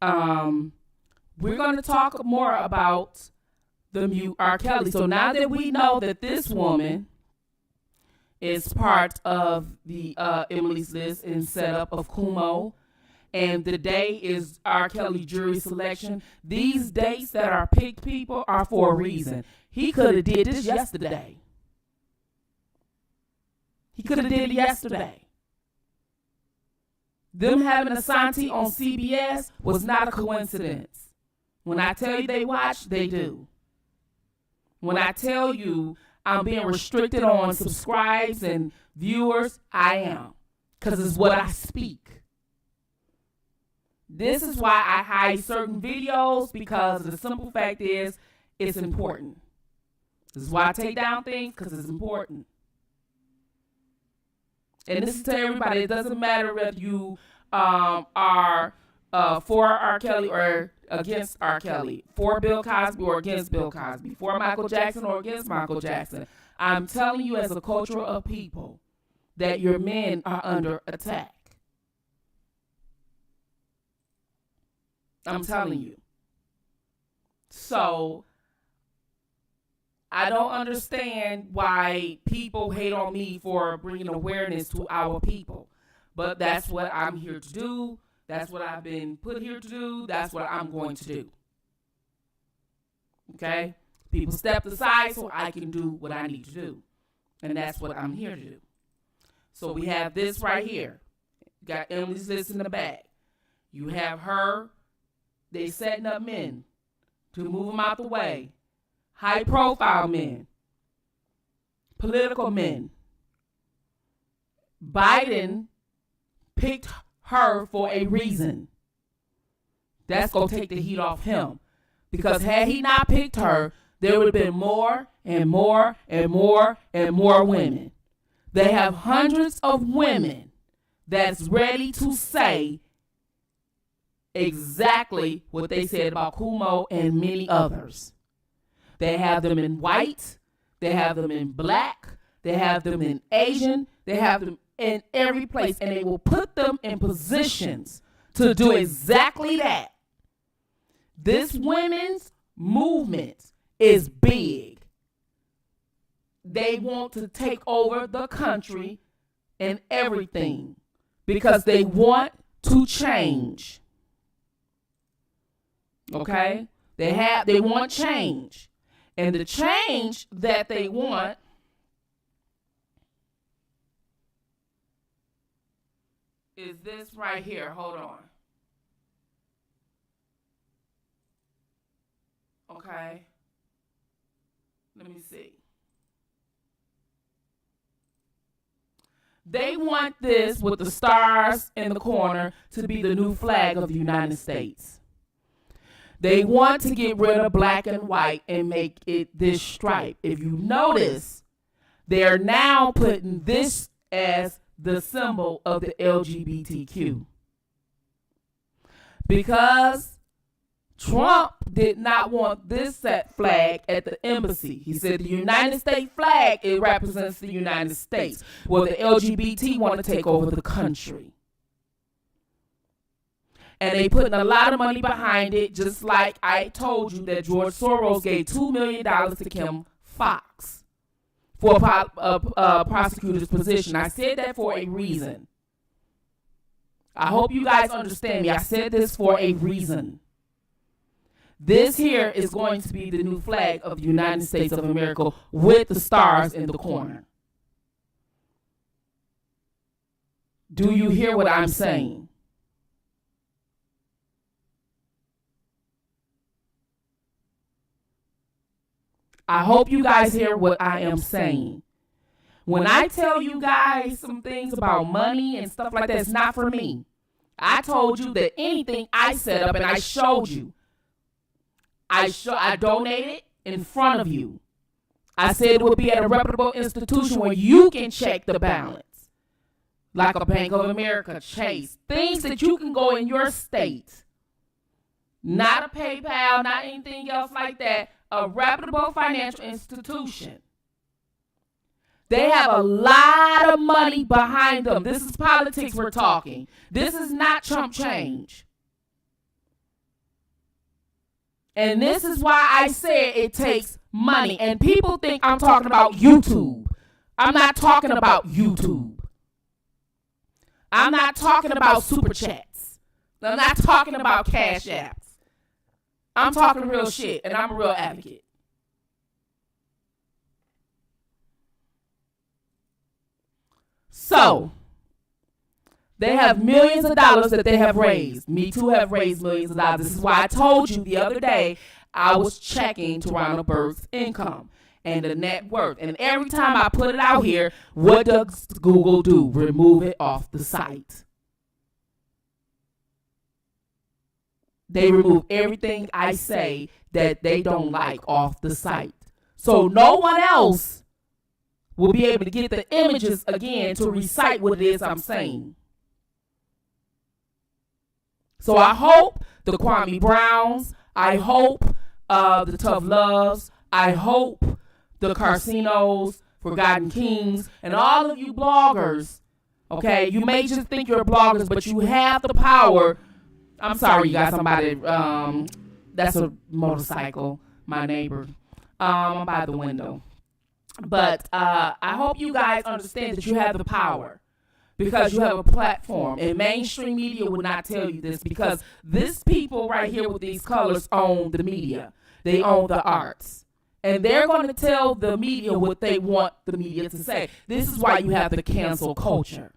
we're going to talk more about the mute R. Kelly. So now that we know that this woman is part of the Emily's List and setup of Coumo, and the day is R. Kelly jury selection. These dates that are picked, people, are for a reason. He could have did this yesterday. He could have did it yesterday. them having Asante on CBS was not a coincidence. When I tell you they watch, they do. When I tell you I'm being restricted on subscribes and viewers, I am. Because it's what I speak. This is why I hide certain videos, because the simple fact is it's important. This is why I take down things, because it's important. And this is to everybody. It doesn't matter if you are for R. Kelly or against R. Kelly, for Bill Cosby or against Bill Cosby, for Michael Jackson or against Michael Jackson. I'm telling you as a culture of people that your men are under attack. I'm telling you. So I don't understand why people hate on me for bringing awareness to our people. But that's what I'm here to do. That's what I've been put here to do. That's what I'm going to do. Okay? People stepped aside so I can do what I need to do. And that's what I'm here to do. So we have this right here. Got Emily's list in the back. You have her. They setting up men to move them out the way. High profile men. Political men. Biden picked her for a reason. That's going to take the heat off him. Because had he not picked her, there would have been more and more and more and more women. They have hundreds of women that's ready to say exactly what they said about Coumo and many others. They have them in white, they have them in black, they have them in Asian, they have them in every place, and they will put them in positions to do exactly that. This women's movement is big. They want to take over the country and everything because they want to change. Okay? They want change. And the change that they want is this right here. Hold on. Okay. Let me see. They want this with the stars in the corner to be the new flag of the United States. They want to get rid of black and white and make it this stripe. If you notice, they're now putting this as the symbol of the LGBTQ. Because Trump did not want this set flag at the embassy. He said the United States flag, it represents the United States. Well, the LGBT want to take over the country. And they putting a lot of money behind it, just like I told you that George Soros gave $2 million to Kim Fox for a prosecutor's position. I said that for a reason. I hope you guys understand me. I said this for a reason. This here is going to be the new flag of the United States of America with the stars in the corner. Do you hear what I'm saying? I hope you guys hear what I am saying. When I tell you guys some things about money and stuff like that, it's not for me. I told you that anything I set up and I showed you, I donated in front of you. I said it would be at a reputable institution where you can check the balance. Like a Bank of America, Chase. Things that you can go in your state. Not a PayPal, not anything else like that. A reputable financial institution. They have a lot of money behind them. This is politics we're talking. This is not chump change. And this is why I said it takes money. And people think I'm talking about YouTube. I'm not talking about YouTube. I'm not talking about super chats. I'm not talking about cash apps. I'm talking real shit, and I'm a real advocate. So, They have millions of dollars that they have raised. Me Too have raised millions of dollars. This is why I told you the other day I was checking Tarana Burke's income and the net worth. And every time I put it out here, what does Google do? Remove it off the site. They remove everything I say that they don't like off the site. So no one else will be able to get the images again to recite what it is I'm saying. So I hope the Kwame Browns, I hope the Tough Loves, I hope the Carcinos, Forgotten Kings, and all of you bloggers, okay, you may just think you're bloggers, but you have the power. I'm sorry, you got somebody, that's a motorcycle, my neighbor. I'm by the window. But I hope you guys understand that you have the power because you have a platform. And mainstream media would not tell you this because this people right here with these colors own the media. They own the arts. And they're going to tell the media what they want the media to say. This is why you have the cancel culture.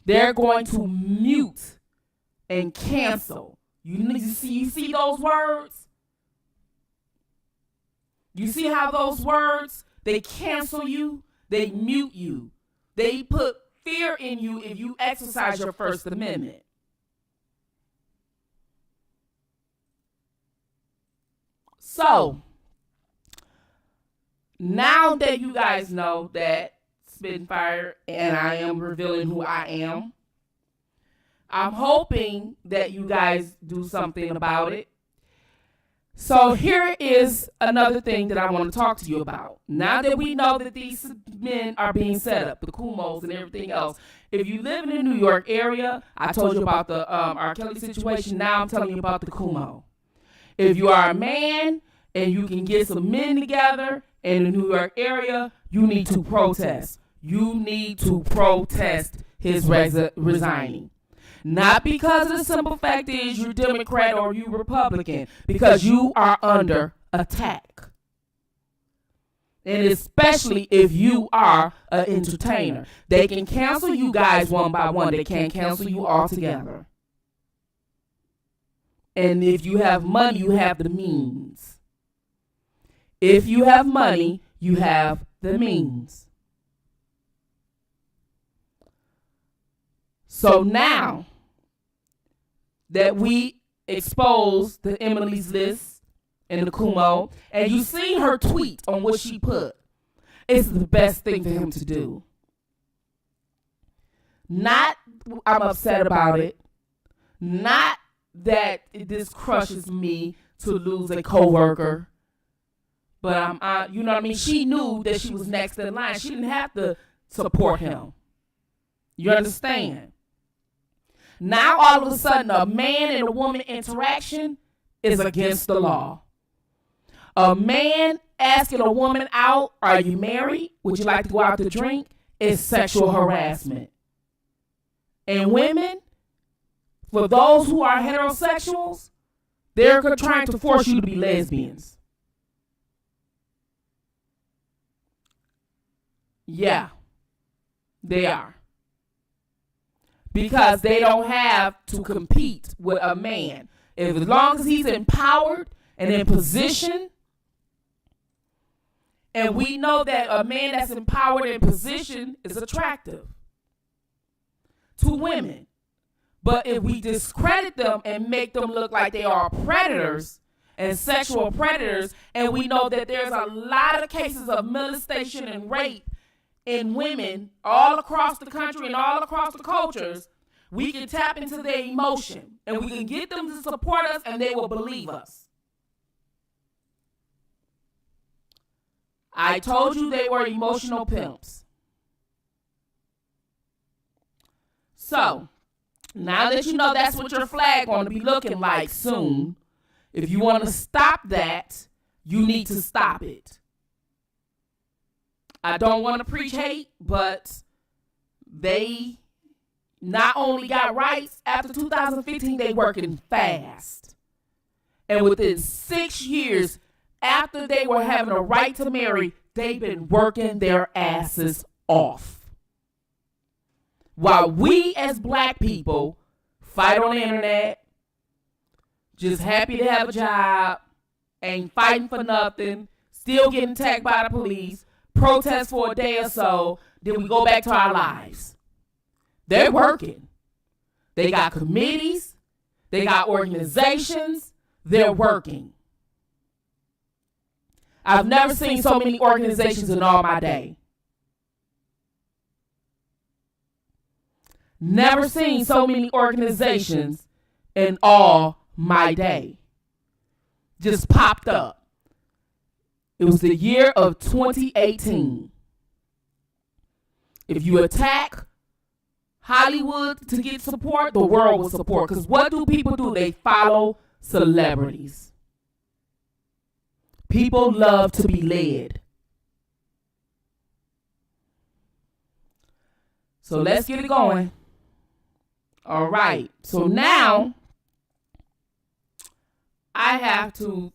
They're going to mute and cancel. You see those words? You see how those words, they cancel you, they mute you. They put fear in you if you exercise your First Amendment. So, now that you guys know that Spittinfire and I am revealing who I am, I'm hoping that you guys do something about it. So here is another thing that I want to talk to you about. Now that we know that these men are being set up, the Coumos and everything else, if you live in the New York area, I told you about the R. Kelly situation. Now I'm telling you about the Coumo. If you are a man and you can get some men together in the New York area, you need to protest. You need to protest his resigning. Not because of the simple fact is you're Democrat or you Republican, because you are under attack. And especially if you are an entertainer. They can cancel you guys one by one. They can't cancel you all together. And if you have money, you have the means. If you have money, you have the means. So now that we expose the Emily's List and the Coumo, and you see her tweet on what she put, it's the best thing for him to do. Not I'm upset about it. Not that this crushes me to lose a coworker. But you know what I mean? She knew that she was next in line. She didn't have to support him. You understand? Now all of a sudden a man and a woman interaction is against the law. A man asking a woman out, are you married? Would you like to go out to drink? Is sexual harassment. And women, for those who are heterosexuals, they're trying to force you to be lesbians. Yeah, they are. Because they don't have to compete with a man. As long as he's empowered and in position, and we know that a man that's empowered in position is attractive to women. But if we discredit them and make them look like they are predators and sexual predators, and we know that there's a lot of cases of molestation and rape in women all across the country and all across the cultures, we can tap into their emotion and we can get them to support us and they will believe us. I told you they were emotional pimps. So, now that you know that's what your flag going to be looking like soon, if you want to stop that, you need to stop it. I don't want to preach hate, but they not only got rights, after 2015, they working fast. And within 6 years after they were having a right to marry, they've been working their asses off. while we as black people fight on the internet, just happy to have a job, ain't fighting for nothing, still getting attacked by the police, protest for a day or so, then we go back to our lives. They're working. They got committees. They got organizations. They're working. I've never seen so many organizations in all my day. Never seen so many organizations in all my day. Just popped up. It was the year of 2018. If you attack Hollywood to get support, the world will support. Because what do people do? They follow celebrities. People love to be led. So let's get it going. All right. So now I have to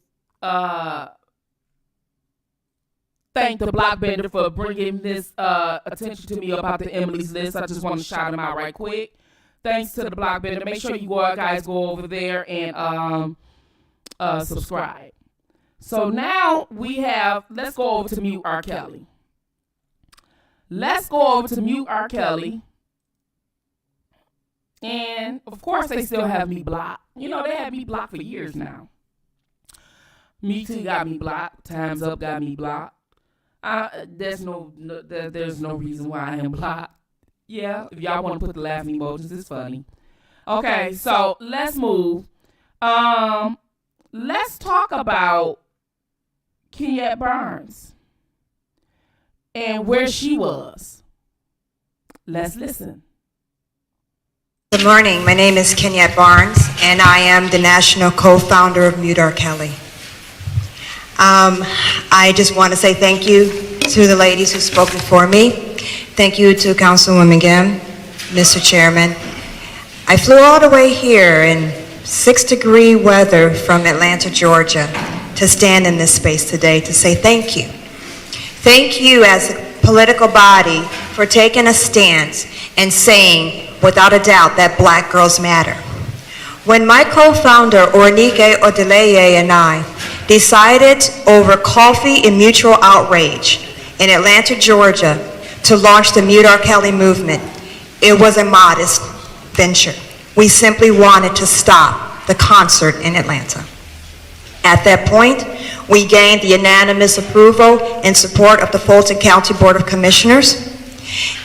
thank the Blockbender for bringing this attention to me about the Emily's List. I just want to shout them out right quick. Thanks to the Blockbender. Make sure you guys go over there and subscribe. So now we have, let's go over to Mute R. Kelly. Let's go over to Mute R. Kelly. And of course they still have me blocked. You know, they had me blocked for years now. Me Too got me blocked. Time's Up got me blocked. There's no reason why I am blocked. Yeah, if y'all want to put the laughing emojis, it's funny. Okay, so let's move. Let's talk about Kenya Barnes and where she was. Let's listen. Good morning. My name is Kenya Barnes, and I am the national co-founder of Mute R. Kelly. I just want to say thank you to the ladies who spoke before me. Thank you to Councilwoman Gim, Mr. Chairman. I flew all the way here in 6-degree weather from Atlanta, Georgia, to stand in this space today to say thank you. Thank you as a political body for taking a stance and saying, without a doubt, that black girls matter. When my co-founder, Ornike Odeleye, and I decided over coffee and mutual outrage in Atlanta, Georgia, to launch the Mute R. Kelly movement, it was a modest venture. We simply wanted to stop the concert in Atlanta. At that point, we gained the unanimous approval and support of the Fulton County Board of Commissioners,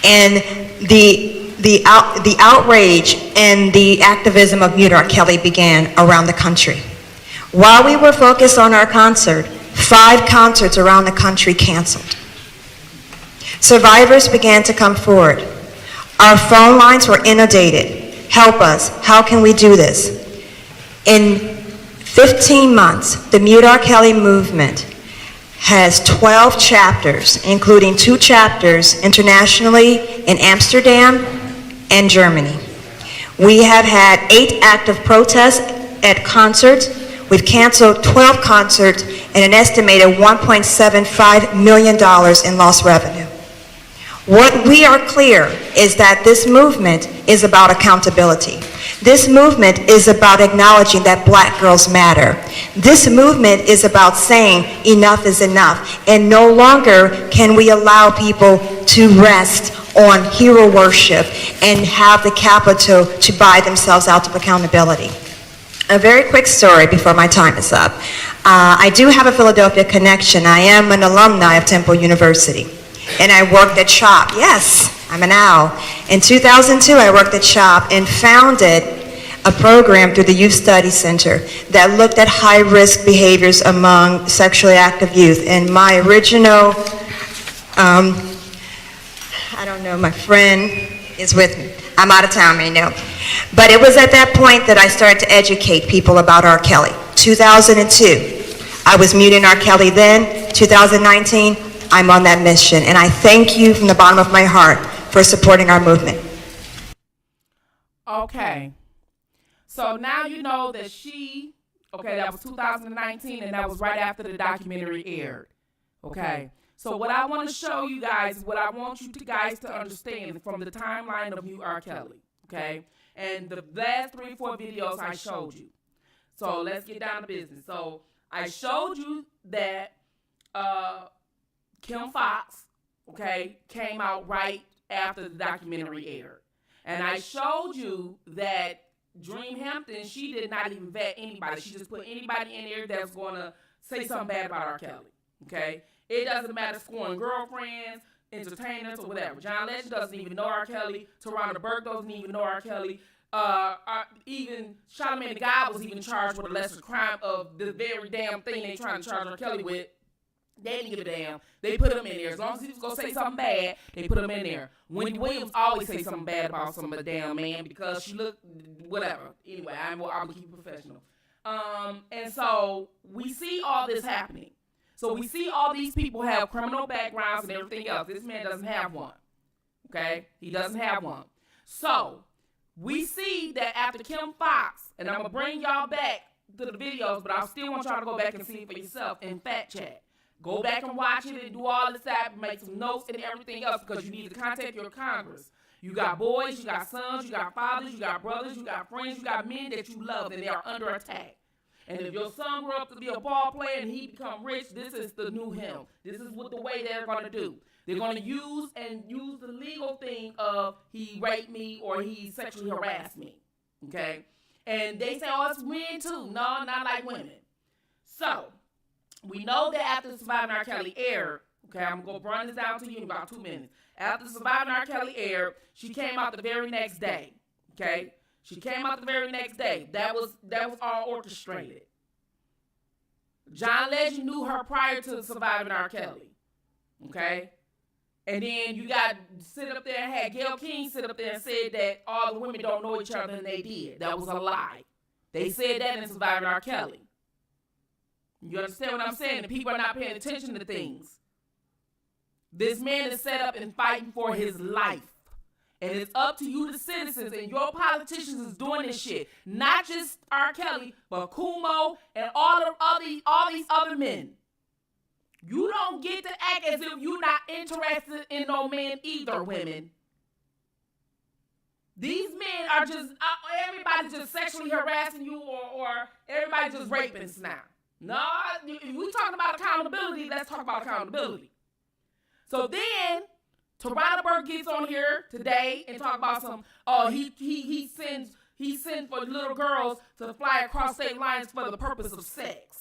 and the outrage and the activism of Mute R. Kelly began around the country. While we were focused on our concert, 5 concerts around the country canceled. Survivors began to come forward. Our phone lines were inundated. Help us. How can we do this? In 15 months, the Mute R. Kelly movement has 12 chapters, including 2 chapters internationally in Amsterdam and Germany. We have had 8 active protests at concerts. We've canceled 12 concerts and an estimated $1.75 million in lost revenue. What we are clear is that this movement is about accountability. This movement is about acknowledging that black girls matter. This movement is about saying enough is enough, and no longer can we allow people to rest on hero worship and have the capital to buy themselves out of accountability. A very quick story before my time is up. I do have a Philadelphia connection. I am an alumni of Temple University, and I worked at CHOP. Yes, I'm an owl. In 2002, I worked at CHOP and founded a program through the Youth Study Center that looked at high-risk behaviors among sexually active youth. And my original, I don't know, my friend is with me. I'm out of town right now. But it was at that point that I started to educate people about R. Kelly. 2002, I was muting R. Kelly then. 2019, I'm on that mission. And I thank you from the bottom of my heart for supporting our movement. Okay. So now you know that that was 2019, and that was right after the documentary aired. Okay. So what I want to show you guys, what I want you guys to understand from the timeline of you, R. Kelly, okay? And the last 3 or 4 videos I showed you. So let's get down to business. So I showed you that Kim Fox, okay, came out right after the documentary aired. And I showed you that Dream Hampton, she did not even vet anybody. She just put anybody in there that's going to say something bad about R. Kelly, okay? It doesn't matter scoring girlfriends, entertainers, or whatever. John Legend doesn't even know R. Kelly. Tarana Burke doesn't even know R. Kelly. Even Charlamagne the God was even charged with a lesser crime of the very damn thing they trying to charge R. Kelly with. They didn't give a damn. They put him in there. As long as he was going to say something bad, they put him in there. Wendy Williams always say something bad about some of the damn man because she looked, whatever. Anyway, I'm going to keep it professional. And so we see all this happening. So we see all these people have criminal backgrounds and everything else. This man doesn't have one. Okay? He doesn't have one. So we see that after Kim Fox, and I'm going to bring y'all back to the videos, but I still want y'all to go back and see it for yourself and fact check. Go back and watch it and do all this stuff, make some notes and everything else because you need to contact your Congress. You got boys, you got sons, you got fathers, you got brothers, you got friends, you got men that you love and they are under attack. And if your son grew up to be a ball player and he become rich, this is the new him. This is what the way they're going to do. They're going to use the legal thing of he raped me or he sexually harassed me. Okay? And they say, oh, it's men too. No, not like women. So we know that after Surviving R. Kelly aired, okay, I'm going to run this down to you in about 2 minutes. After Surviving R. Kelly aired, she came out the very next day, okay? She came out the very next day. That was all orchestrated. John Legend knew her prior to Surviving R. Kelly, okay? And then you got sit up there and had Gayle King sit up there and said that all the women don't know each other, and they did. That was a lie. They said that in Surviving R. Kelly. You understand what I'm saying? The people are not paying attention to things. This man is set up and fighting for his life. And it's up to you, the citizens, and your politicians is doing this shit. Not just R. Kelly, but Coumo and all these other men. You don't get to act as if you're not interested in no men either, women. These men are just, everybody's just sexually harassing you or everybody's just rapists now. No, we talking about accountability. Let's talk about accountability. So then, Tarana Burke gets on here today and talk about some. Oh, he sends for little girls to fly across state lines for the purpose of sex.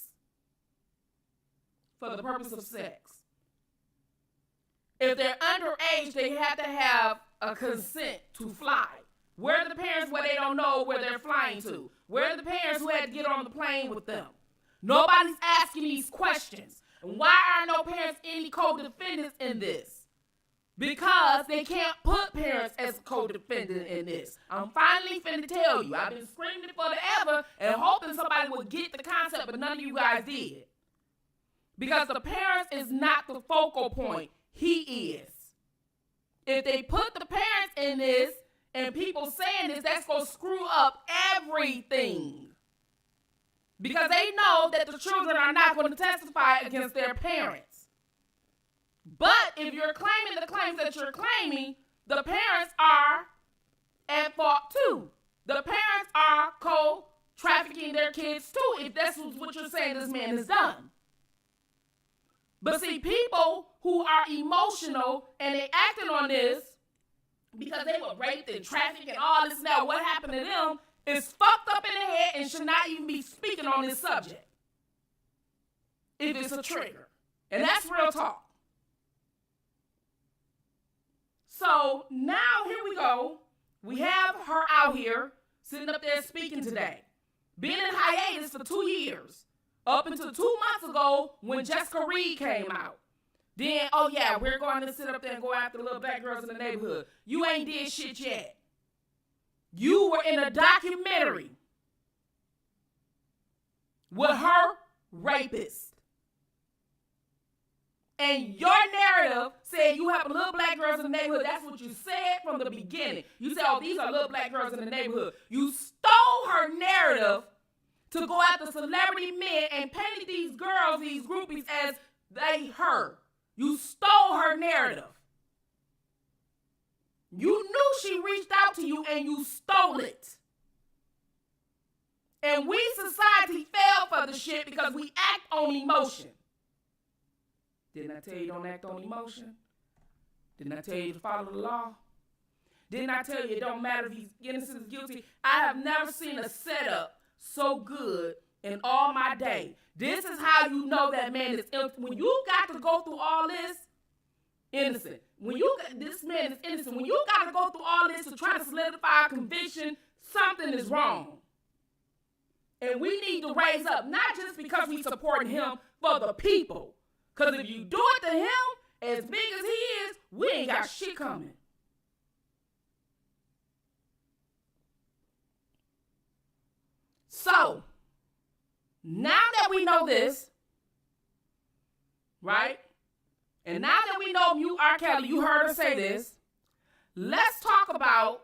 For the purpose of sex. If they're underage, they have to have a consent to fly. Where are the parents where they don't know where they're flying to? Where are the parents who had to get on the plane with them? Nobody's asking these questions. And why are no parents any co-defendants in this? Because they can't put parents as co-defendant in this. I'm finally finna tell you. I've been screaming it forever and hoping somebody would get the concept, but none of you guys did. Because the parents is not the focal point. He is. If they put the parents in this and people saying this, that's going to screw up everything. Because they know that the children are not going to testify against their parents. But if you're claiming the claims that you're claiming, the parents are at fault too. The parents are co-trafficking their kids too, if that's what you're saying this man has done. But see, people who are emotional and they acting on this because they were raped and trafficked and all this now, what happened to them is fucked up in the head and should not even be speaking on this subject. If it's a trigger. And that's real talk. So now here we go. We have her out here sitting up there speaking today. Being in hiatus for 2 years. Up until 2 months ago when Jessica Reed came out. Then, oh yeah, we're going to sit up there and go after little black girls in the neighborhood. You ain't did shit yet. You were in a documentary with her rapist. And your narrative said you have little black girls in the neighborhood. That's what you said from the beginning. You said, oh, these are little black girls in the neighborhood. You stole her narrative to go after celebrity men and painted these girls, these groupies, as they her. You stole her narrative. You knew she reached out to you and you stole it. And we, society, fell for the shit because we act on emotion. Didn't I tell you don't act on emotion? Didn't I tell you to follow the law? Didn't I tell you it don't matter if he's innocent or guilty? I have never seen a setup so good in all my day. This is how you know that man is innocent. When you got to go through all this, innocent. This man is innocent. When you got to go through all this to try to solidify a conviction, something is wrong. And we need to raise up, not just because we supporting him, for the people. Because if you do it to him, as big as he is, we ain't got shit coming. So, now that we know this, right? And now that we know you, R. Kelly, you heard her say this, let's talk about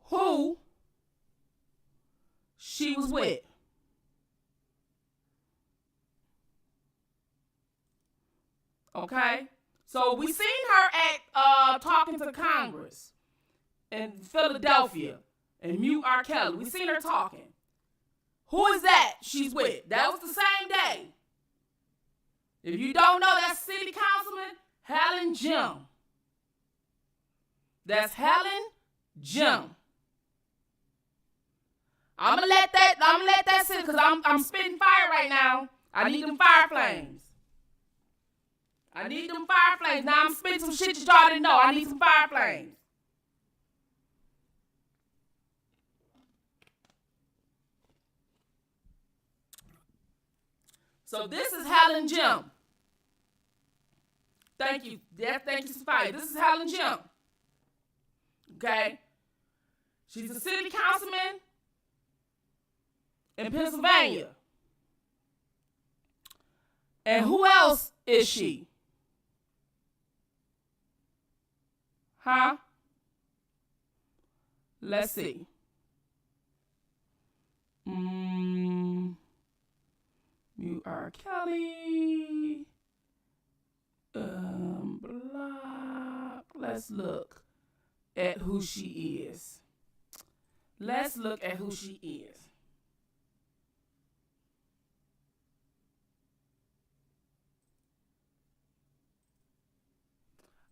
who she was with. Okay? So we seen her at talking to Congress in Philadelphia and mute R. Kelly. We seen her talking. Who is that she's with? That was the same day. If you don't know, that's City Councilman Helen Jim. That's Helen Jim. I'm gonna let that sit because I'm spitting fire right now. I need them fire flames. I need them fire flames. Now I'm spitting some shit that y'all didn't know. I need some fire flames. So this is Helen Jim. Thank you. Thank you, Sophia. This is Helen Jim. Okay? She's a city councilman in Pennsylvania. And who else is she? Huh? Let's see. You are Kelly. Block. Let's look at who she is. Let's look at who she is.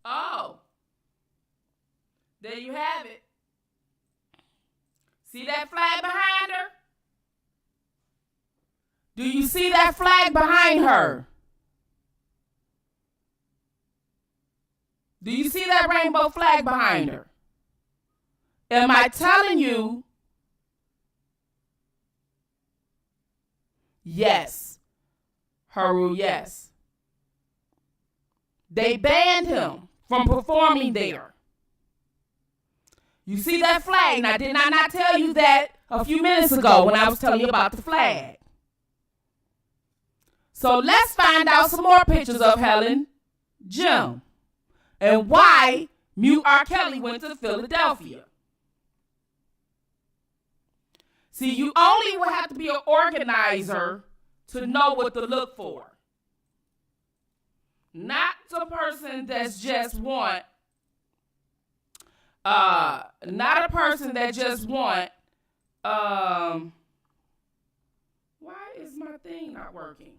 Oh. There you have it. See that flag behind her? Do you see that flag behind her? Do you see that rainbow flag behind her? Am I telling you? Yes. Haru, yes. They banned him from performing there. You see that flag? Now, did I not tell you that a few minutes ago when I was telling you about the flag? So let's find out some more pictures of Helen Jim and why Mute R. Kelly went to Philadelphia. See, you only would have to be an organizer to know what to look for. Not a person that's just want, not a person that just want, why is my thing not working?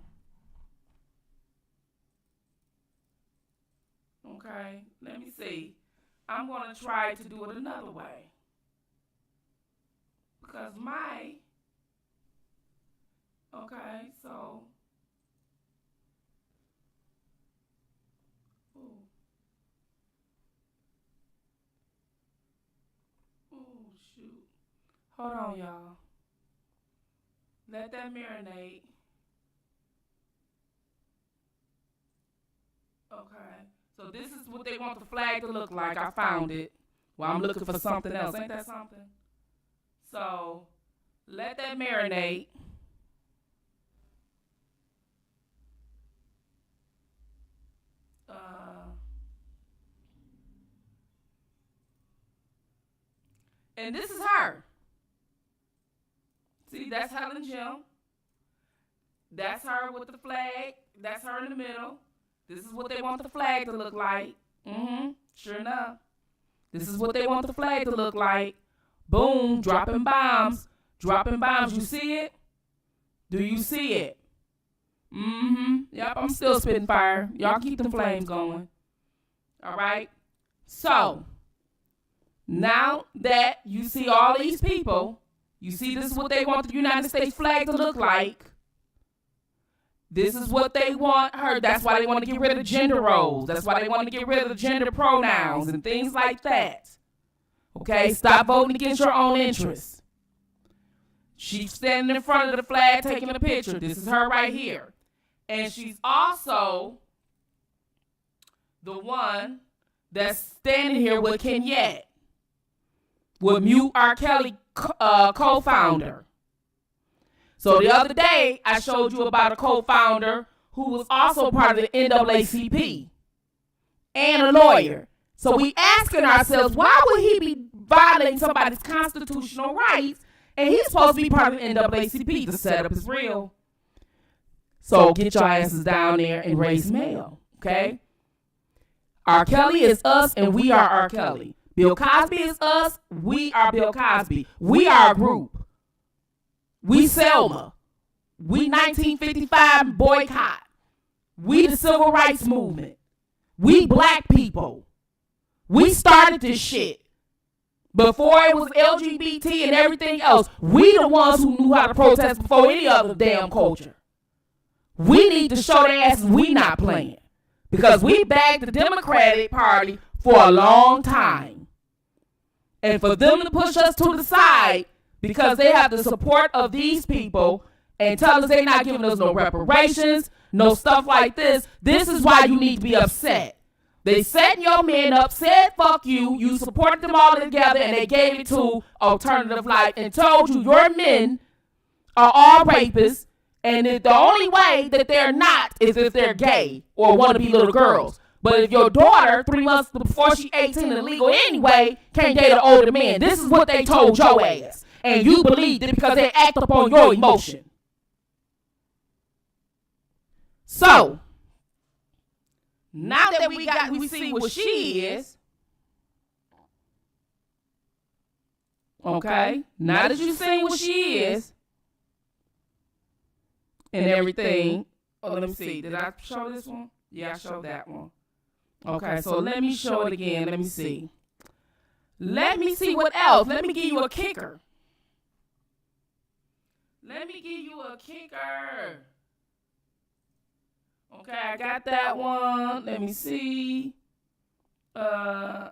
Okay, let me see. I'm going to try to do it another way. Because okay, so, shoot. Hold on, y'all. Let that marinate. Okay. So this is what they want the flag to look like. I found it. Well, I'm looking for something else. Ain't that something? So let that marinate. And this is her. See, that's Helen Jim. That's her with the flag. That's her in the middle. This is what they want the flag to look like. Sure enough. This is what they want the flag to look like. Boom, dropping bombs. Dropping bombs. You see it? Do you see it? Yep, I'm still spitting fire. Y'all keep them flames going. All right? So, now that you see all these people, you see this is what they want the United States flag to look like. This is what they want her. That's why they want to get rid of gender roles. That's why they want to get rid of gender pronouns and things like that. Okay? Stop voting against your own interests. She's standing in front of the flag taking a picture. This is her right here. And she's also the one that's standing here with Kenyette, with Mute R. Kelly co-founder. So the other day, I showed you about a co-founder who was also part of the NAACP and a lawyer. So we asking ourselves, why would he be violating somebody's constitutional rights and he's supposed to be part of the NAACP? The setup is real. So get your asses down there and raise mail, okay? R. Kelly is us, and we are R. Kelly. Bill Cosby is us, we are Bill Cosby. We are a group. We Selma. We 1955 boycott. We the civil rights movement. We black people. We started this shit. Before it was LGBT and everything else, we the ones who knew how to protest before any other damn culture. We need to show their asses we not playing. Because we bagged the Democratic Party for a long time. And for them to push us to the side because they have the support of these people and tell us they're not giving us no reparations, no stuff like this, this is why you need to be upset. They set your men up, said fuck you, you supported them all together, and they gave it to Alternative Life and told you your men are all rapists. And the only way that they're not is if they're gay or want to be little girls. But if your daughter, 3 months before she's 18 and illegal anyway, can't date an older man, this is what they told your ass. And you believed it because they act upon your emotion. So, now that we see what she is, okay, now that you've seen what she is, and everything. Oh, let me see. Did I show this one? Yeah, I showed that one. Okay, so let me show it again. Let me see. Let me see what else. Let me give you a kicker. Let me give you a kicker. Okay, I got that one. Let me see. I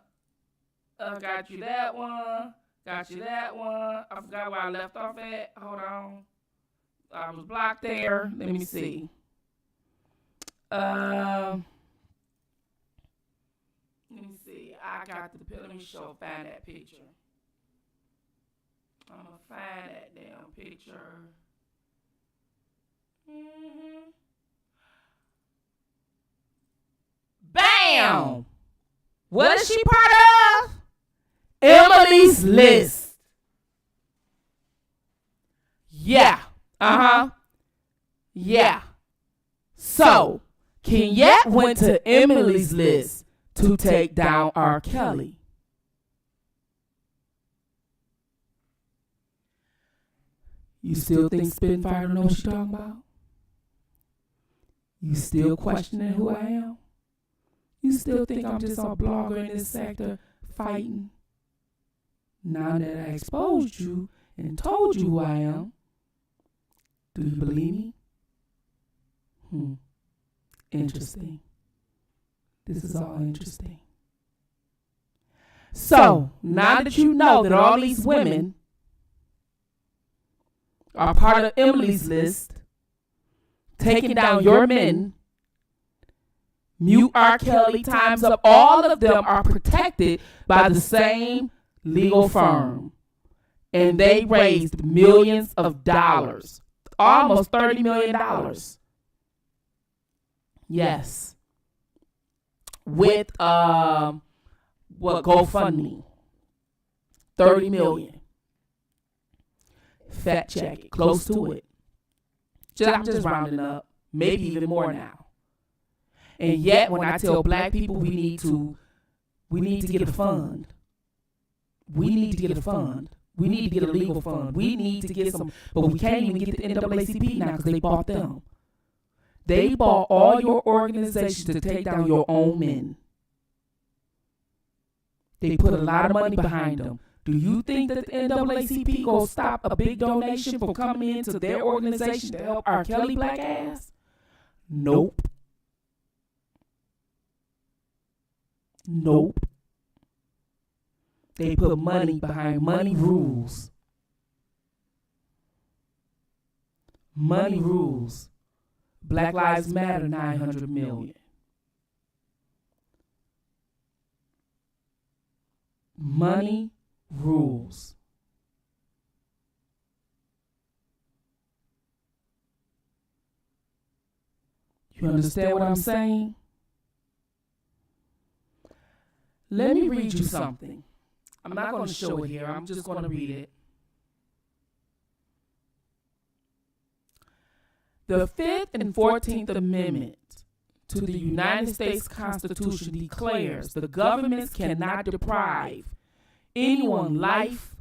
got you that one. Got you that one. I forgot where I left off at. Hold on. I was blocked there. Let me see. Let me see. I got the picture. Let me find that picture. I'm going to find that damn picture. Bam! What is she part of? Emily's List. Yeah. Yeah. So, Kenyette went to Emily's List to take down R. Kelly. You still think Spittinfire don't know what she's talking about? You still questioning who I am? You still think I'm just a blogger in this sector fighting? Now that I exposed you and told you who I am, do you believe me? Interesting. This is all interesting. So, now that you know that all these women are part of Emily's List, taking down your men, Mute R. Kelly, Time's Up, all of them are protected by the same legal firm. And they raised millions of dollars. Almost $30 million. Yes. With GoFundMe. $30 million. Fact check it. Close to it. I'm just rounding up. Maybe even more now. And yet, when I tell black people we need to get a fund. We need to get a fund. We need to get a legal fund. We need to get some, but we can't even get the NAACP now because they bought them. They bought all your organizations to take down your own men. They put a lot of money behind them. Do you think that the NAACP gonna stop a big donation from coming into their organization to help R. Kelly black ass? Nope. Nope. They put money behind money rules. Money rules. Black Lives Matter, 900 million. Money rules. You understand what I'm saying? Let me read you something. I'm not going to show it here. I'm just going to read it. The 5th and 14th Amendment to the United States Constitution declares the governments cannot deprive anyone life,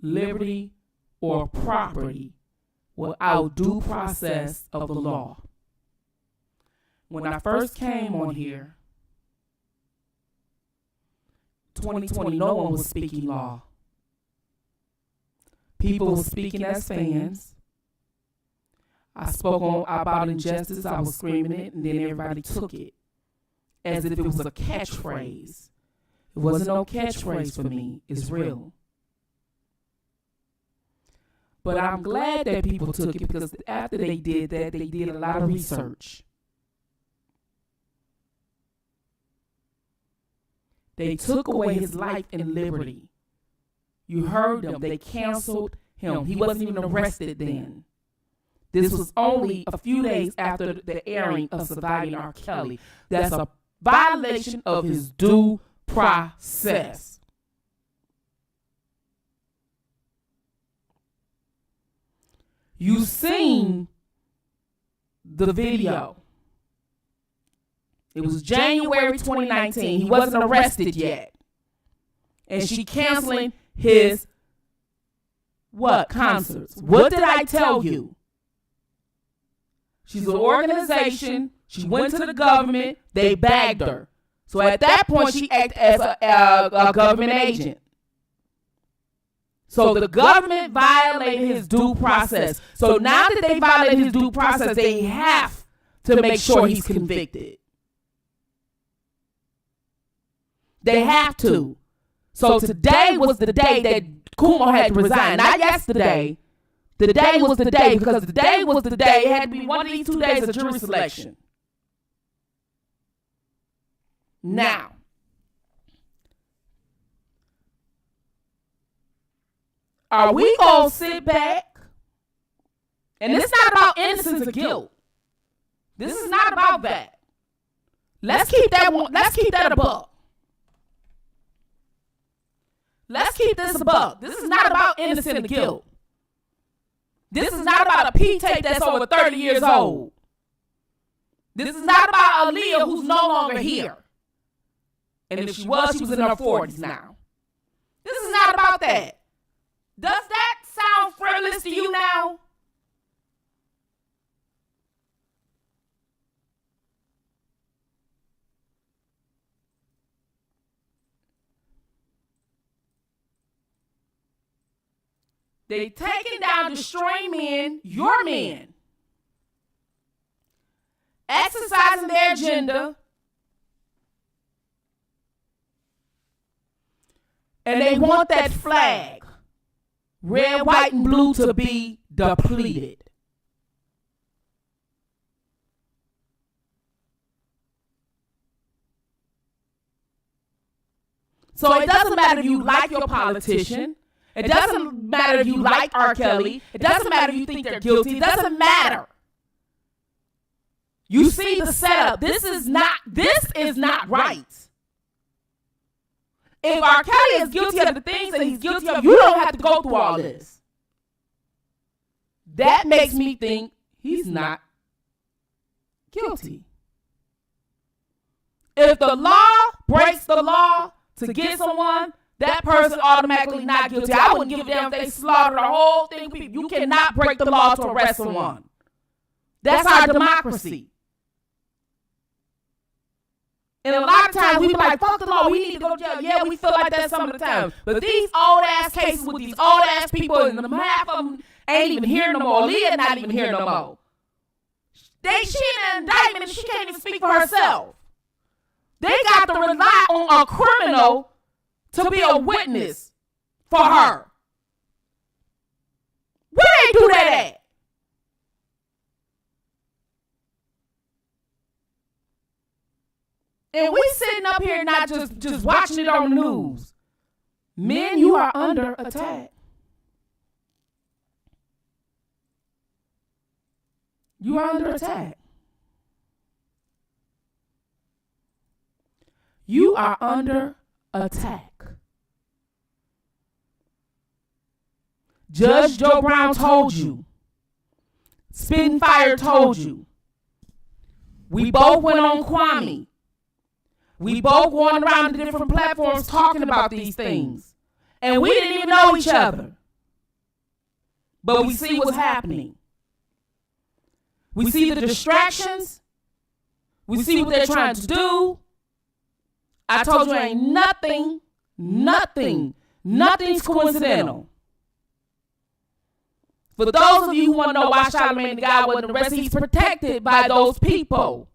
liberty, or property without due process of the law. When I first came on here, 2020, no one was speaking law. People were speaking as fans. I spoke about injustice, I was screaming it, and then everybody took it as if it was a catchphrase. It wasn't no catchphrase for me, it's real. But I'm glad that people took it because after they did that, they did a lot of research. They took away his life and liberty. You heard them. They canceled him. He wasn't even arrested then. This was only a few days after the airing of Surviving R. Kelly. That's a violation of his due process. You've seen the video. It was January 2019. He wasn't arrested yet. And she canceling his concerts. What did I tell you? She's an organization. She went to the government. They bagged her. So at that point, she acted as a government agent. So the government violated his due process. So now that they violated his due process, they have to make sure he's convicted. They have to. So today was the day that Coumo had to resign. Not yesterday. The day was the day because the day was the day. It had to be one of these 2 days of jury selection. Now, are we going to sit back? And it's not about innocence or guilt. This is not about that. Let's keep that a buck. Let's keep this a buck. This is not about innocent or guilt. This is not about a P-tape that's over 30 years old. This is not about Aaliyah who's no longer here. And if she was in her 40s now. This is not about that. Does that sound frivolous to you now? They taking down, destroying men, your men, exercising their agenda, and they want that flag, red, white, and blue, to be depleted. So it doesn't matter if you like your politician. It doesn't matter if you like R. Kelly. It doesn't matter if you think they're guilty. It doesn't matter. You see the setup. This is not right. If R. Kelly is guilty of the things that he's guilty of, you don't have to go through all this. That makes me think he's not guilty. If the law breaks the law to get someone, that person automatically not guilty. I wouldn't give a damn if they slaughtered the whole thing. You cannot break the law to arrest someone. That's our democracy. And a lot of times we be like, fuck the law, we need to go to jail. Yeah, we feel like that some of the time. But these old ass cases with these old ass people, and half of them ain't even here no more. Leah not even here no more. She in an indictment and she can't even speak for herself. They got to rely on a criminal to be a witness for her. Where they do that at? And we sitting up here not just watching it on the news. Men, you are under attack. You are under attack. You are under attack. Judge Joe Brown told you. Spittinfire told you. We both went on Coumo. We both going around the different platforms talking about these things. And we didn't even know each other. But we see what's happening. We see the distractions. We see what they're trying to do. I told you ain't nothing's coincidental. For those of you who want to know why Charlamagne the God wasn't arrested, he's protected by those people.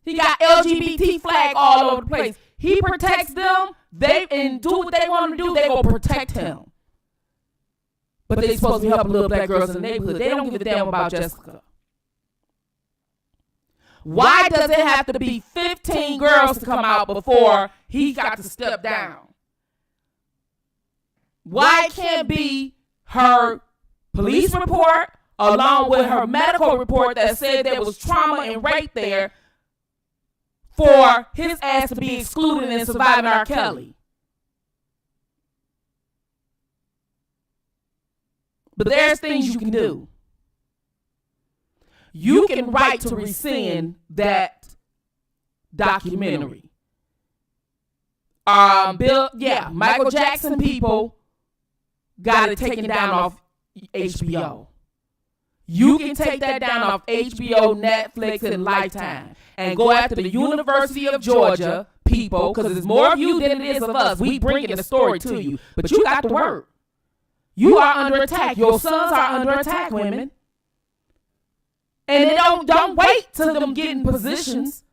He got LGBT flag all over the place. He protects them. They and do what they want him to do. They gonna protect him. But they supposed to be helping little black girls in the neighborhood. They don't give a damn about Jessica. Why does it have to be 15 girls to come out before he got to step down? Why can't be her police report along with her medical report that said there was trauma and rape there for his ass to be excluded and surviving R. Kelly? But there's things you can do. You can write to rescind that documentary. Michael Jackson people got it taken down off HBO. You can take that down off HBO, Netflix, and Lifetime, and go after the University of Georgia people, because there's more of you than it is of us. We bringing the story to you, but you got to work. You are under attack. Your sons are under attack, women. And they don't wait till them get in positions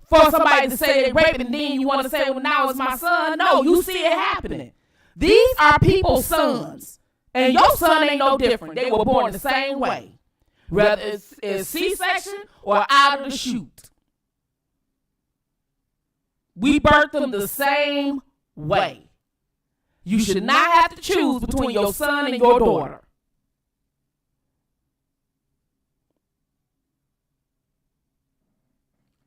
for somebody to say they raped, and then you want to say, well, now it's my son. No, you see it happening. These are people's sons. And your son ain't no different. They were born the same way. Whether it's C-section or out of the chute. We birthed them the same way. You should not have to choose between your son and your daughter.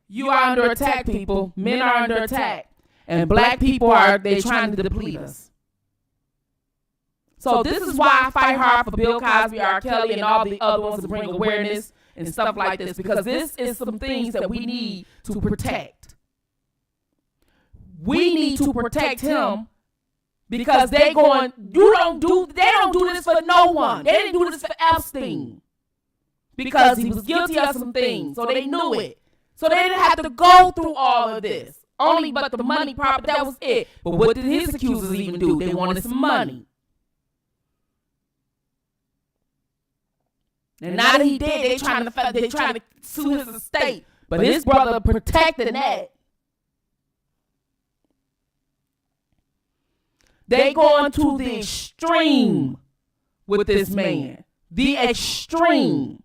You are under attack, people. Men are under attack. And black people they're trying to deplete us. So this is why I fight hard for Bill Cosby, R. Kelly, and all the other ones to bring awareness and stuff like this. Because this is some things that we need to protect. We need to protect him because they don't do this for no one. They didn't do this for Epstein. Because he was guilty of some things. So they knew it. So they didn't have to go through all of this. Only but the money part, that was it. But what did his accusers even do? They wanted some money. And now that he did, they trying to sue his estate. But his brother protected that. They going to the extreme with this man. The extreme.